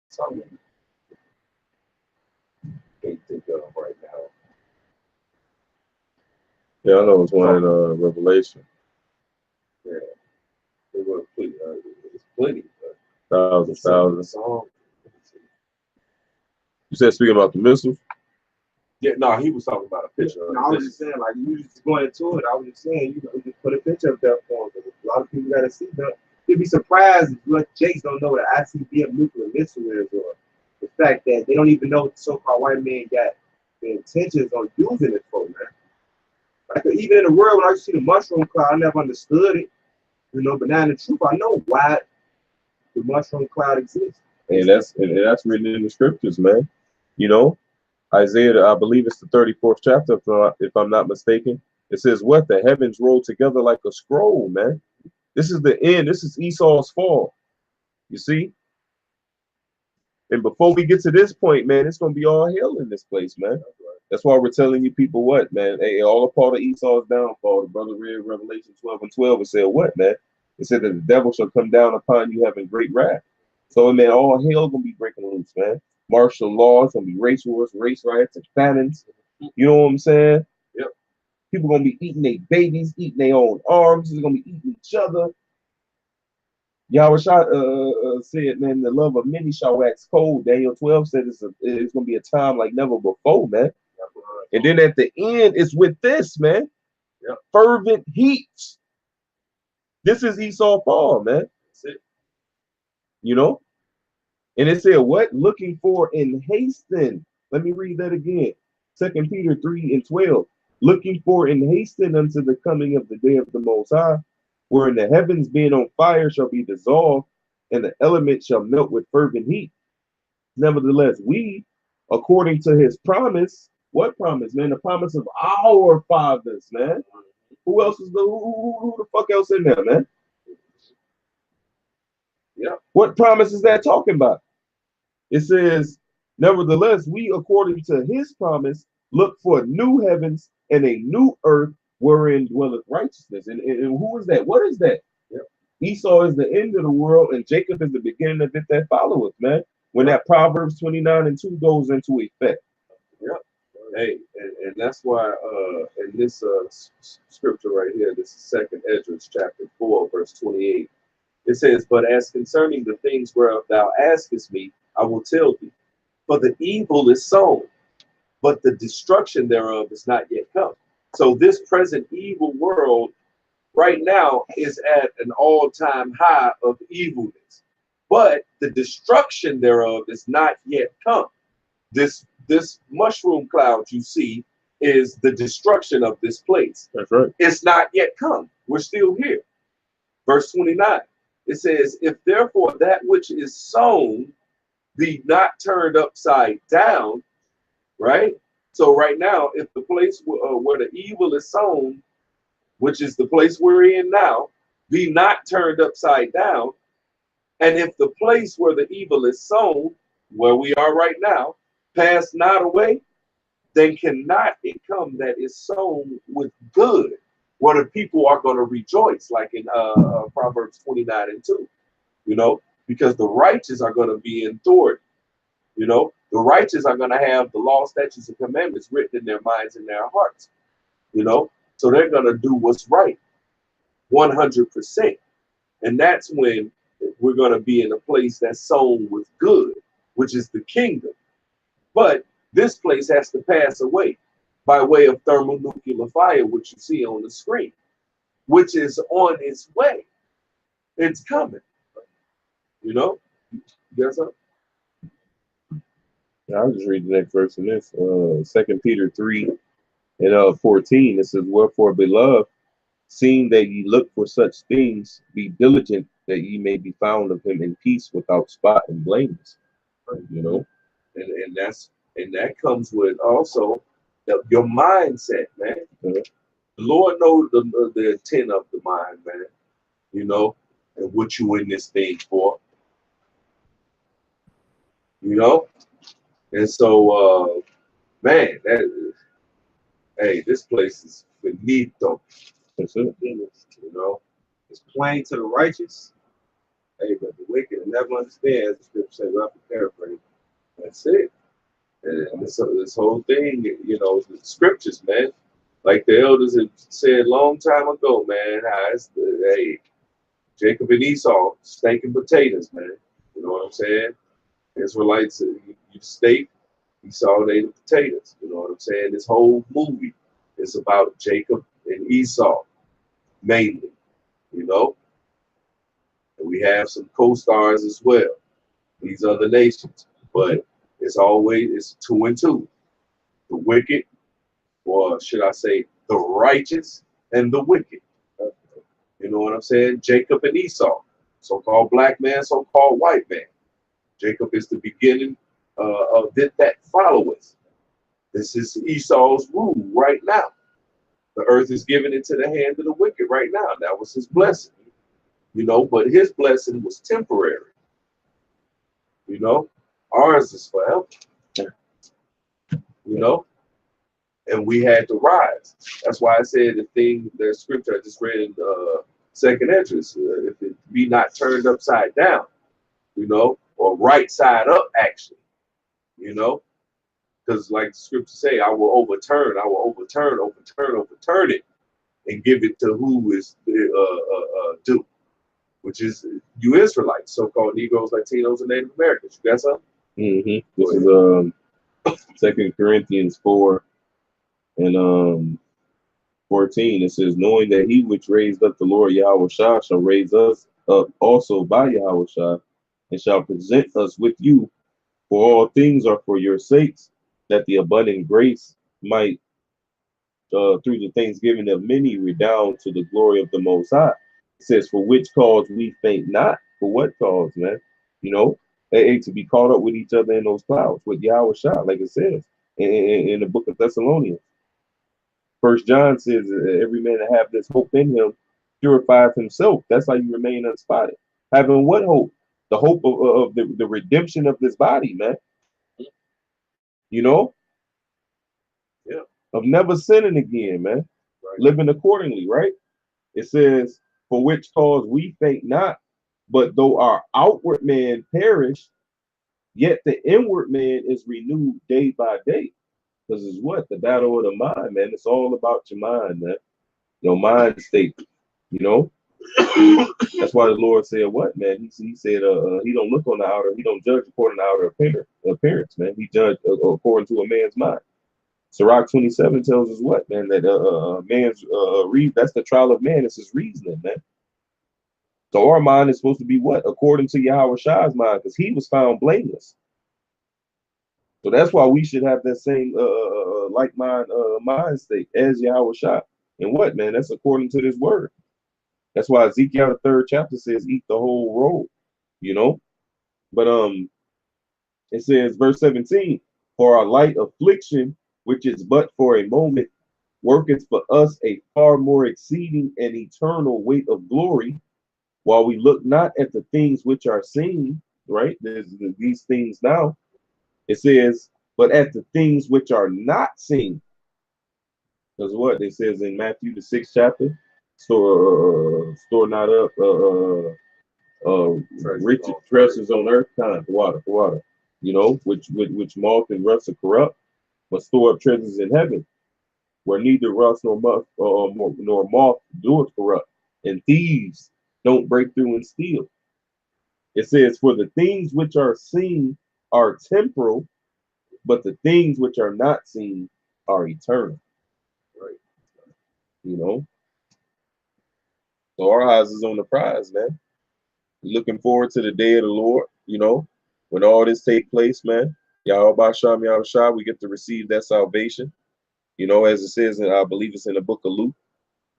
Something can't think of right now. Yeah, I know it's one in Revelation. Yeah, it was plenty. It's plenty. Thousands. You said speaking about the missiles? Yeah, no, he was talking about a picture. No, I was just saying, like, you just going into it. I was just saying, you know, just put a picture up there for him. A lot of people got to see that. You'd be surprised if what Jakes don't know what an ICBM nuclear missile is, or the fact that they don't even know what the so-called white man got the intentions on using it for, man. Like, even in the world, when I used to see the mushroom cloud, I never understood it, you know, but now in the truth, I know why the mushroom cloud exists. And that's written in the scriptures, man. You know, Isaiah, I believe it's the 34th chapter, if I'm not mistaken. It says, "What? The heavens roll together like a scroll," man. This is the end. This is Esau's fall. You see? And before we get to this point, man, it's going to be all hell in this place, man. That's why we're telling you people what, man. Hey, all a part of Esau's downfall. The brother read Revelation 12:12 and said what, man? It said that the devil shall come down upon you having great wrath. So man, all hell gonna be breaking loose, man. Martial law, it's gonna be race wars, race riots, and famines. You know what I'm saying? Yep. People gonna be eating their babies, eating their own arms. They're gonna be eating each other. Yahweh said, man, the love of many shall wax cold. Daniel 12 said it's gonna be a time like never before, man. And then at the end, it's with this, man. Yep. Fervent heat. This is Esau fall, man. That's it. You know? And it said, what? Looking for and hasten. Let me read that again. 2 Peter 3:12. Looking for and hasten unto the coming of the day of the Most High, wherein the heavens being on fire shall be dissolved, and the elements shall melt with fervent heat. Nevertheless, we, according to his promise, what promise, man? The promise of our fathers, man. Who else is who the fuck else in there, man? Yeah. What promise is that talking about? It says, nevertheless, we, according to his promise, look for new heavens and a new earth wherein dwelleth righteousness. And who is that? What is that? Yep. Esau is the end of the world, and Jacob is the beginning of it that followeth, man. When that Proverbs 29:2 goes into effect. Yep. Hey, and that's why in this scripture right here, this is 2nd Esdras chapter 4, verse 28. It says, but as concerning the things whereof thou askest me, I will tell thee. For the evil is sown, but the destruction thereof is not yet come. So this present evil world right now is at an all-time high of evilness, but the destruction thereof is not yet come. This mushroom cloud you see is the destruction of this place. That's right. It's not yet come. We're still here. Verse 29. It says, if therefore that which is sown be not turned upside down, right? So right now, if the place where the evil is sown, which is the place we're in now, be not turned upside down, and if the place where the evil is sown, where we are right now, pass not away, then cannot it come that is sown with good, where the people are going to rejoice, like in Proverbs 29:2, you know, because the righteous are going to be in authority. You know, the righteous are going to have the law, statutes, and commandments written in their minds and their hearts, you know, so they're going to do what's right 100%. And that's when we're going to be in a place that's sown with good, which is the kingdom. But this place has to pass away by way of thermonuclear fire, which you see on the screen, which is on its way. It's coming. You know? Guess what? I'll just read the next verse in this. 2 Peter 3:14. It says, wherefore, beloved, seeing that ye look for such things, be diligent that ye may be found of him in peace, without spot and blameless. You know? And that comes with also your mindset, man. Mm-hmm. The Lord knows the intent of the mind, man. You know, and what you in this thing for. You know? And so man, hey, this place is finito. That's it. You know, It's plain to the righteous. Hey, but the wicked will never understand, as the scripture says, rough and paraphrase. that's it. And this whole thing, you know, the scriptures, man. Like the elders have said a long time ago, man. Hey, Jacob and Esau, steak and potatoes, man. You know what I'm saying? Israelites, you steak, Esau ate the potatoes. You know what I'm saying? This whole movie is about Jacob and Esau, mainly. You know? And we have some co-stars as well, these other nations. But it's 2 and 2. The wicked, or should I say, the righteous and the wicked. You know what I'm saying? Jacob and Esau, so-called black man, so-called white man. Jacob is the beginning of that followeth. This is Esau's rule right now. The earth is given into the hand of the wicked right now. That was his blessing. You know, but his blessing was temporary. You know, ours is forever. You know, and we had to rise. That's why I said the scripture I just read in 2nd Esdras, if it be not turned upside down, you know, or right side up, actually, you know, because like the scripture say, I will overturn it, and give it to who is due, which is you Israelites, so-called Negroes, Latinos, and Native Americans. You got something? This is 2 Corinthians 4 and 14. It says, knowing that he which raised up the Lord Yahweh Shah shall raise us up also by Yahweh Shah, and shall present us with you. For all things are for your sakes, that the abundant grace might, through the thanksgiving of many, redound to the glory of the Most High. It says, for which cause we faint not. For what cause, man? You know, to be caught up with each other in those clouds with Yahweh Shah, like it says in the book of Thessalonians. First John says, every man that have this hope in him purifieth himself. That's how you remain unspotted. Having what hope? The hope of the redemption of this body, man. You know? Yeah. Of never sinning again, man. Right. Living accordingly, right? It says, for which cause we faint not, but though our outward man perish, yet the inward man is renewed day by day. Because it's what? The battle of the mind, man. It's all about your mind, man. Your mind state, you know? That's why the Lord said what, man? He said he don't look on the outer, he don't judge according to outer appearance, man. He judged according to a man's mind. Sirach 27 tells us what, man, that man's that's the trial of man, it's his reasoning, man. So our mind is supposed to be what? According to Yahweh Shah's mind, because he was found blameless. So that's why we should have that same like mind state as Yahweh Shah. And what, man? That's according to this word. That's why Ezekiel the 3rd chapter says, eat the whole roll, you know. But it says, verse 17, for our light affliction, which is but for a moment, worketh for us a far more exceeding and eternal weight of glory, while we look not at the things which are seen, right? There's these things now. It says, but at the things which are not seen. Because what? It says in Matthew the 6th chapter, store not up rich treasures on earth, kind for water, you know, which moth and rust are corrupt, but store up treasures in heaven, where neither rust nor moth doeth corrupt, and thieves don't break through and steal. It says, for the things which are seen are temporal, but the things which are not seen are eternal. Right. You know? So our eyes is on the prize, man. Looking forward to the day of the Lord, you know, when all this take place, man. Yahweh Shem Yahweh, we get to receive that salvation. You know, as it says, and I believe it's in the book of Luke.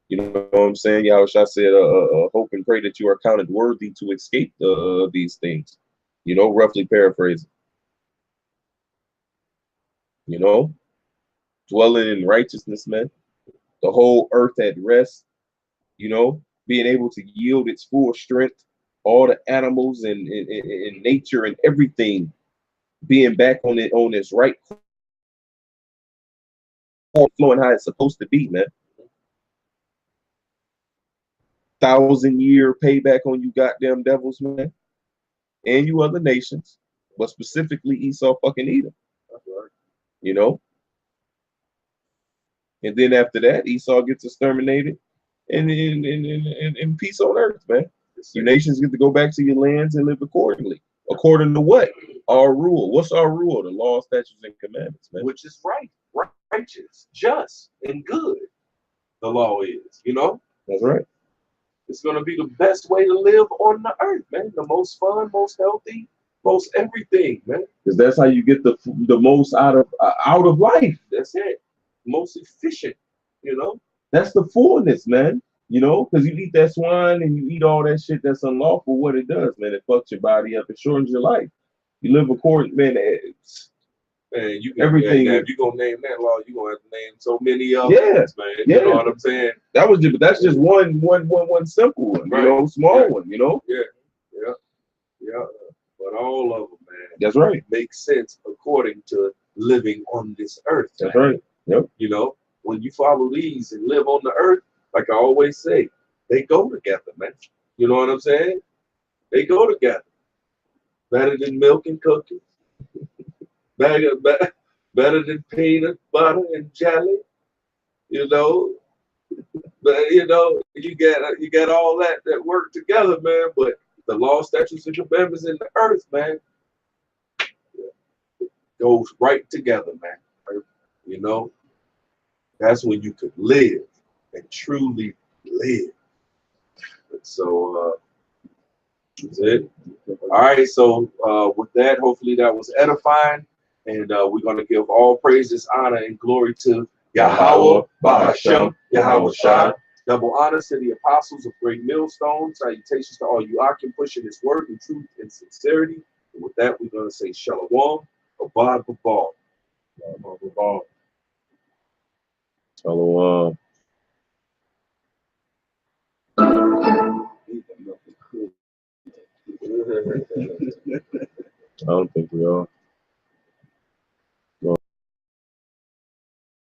You know what I'm saying? Yahweh said, hope and pray that you are counted worthy to escape these things. You know, roughly paraphrasing. You know, dwelling in righteousness, man. The whole earth at rest, you know, being able to yield its full strength, all the animals and nature and everything being back on its right flowing how it's supposed to be, man. 1,000-year payback on you goddamn devils, man, and you other nations, but specifically Esau fucking Edom. You know, and then after that, Esau gets exterminated, and in peace on earth, man. You nations get to go back to your lands and live accordingly. According to what? Our rule. What's our rule? The law, statutes, and commandments, man. Which is right, righteous, just, and good. The law is, you know? That's right. It's going to be the best way to live on the earth, man. The most fun, most healthy, most everything, man. Because that's how you get the most out of life. That's it. Most efficient, you know? That's the fullness, man. You know, because you eat that swine and you eat all that shit that's unlawful. What it does, man, it fucks your body up. It shortens your life. You live according, man. Man, you can, everything. If you're gonna name that law, you're gonna have to name so many of them, man. You know what I'm saying? That's just one simple one, right. You know, small one, you know. Yeah. But all of them, man. That's right. Make sense according to living on this earth. That's man. Right. Yep. You know, when you follow these and live on the earth, like I always say, they go together, man. You know what I'm saying? They go together. better than milk and cookies, better, better than peanut butter and jelly, you know. But you know, you get all that work together, man. But the law, statutes, and commandments in the earth, man, goes right together, man. You know, that's when you could live and truly live. So that's it. All right. So with that, hopefully that was edifying, and we're gonna give all praises, honor, and glory to Yahweh, Bahashem, Yahweh Shai. Double honors to the apostles of Great Millstone. Salutations to all you Akim pushing this word in truth and sincerity. And with that, we're gonna say Shalom, Abad Babal. Shalom. I don't think we are.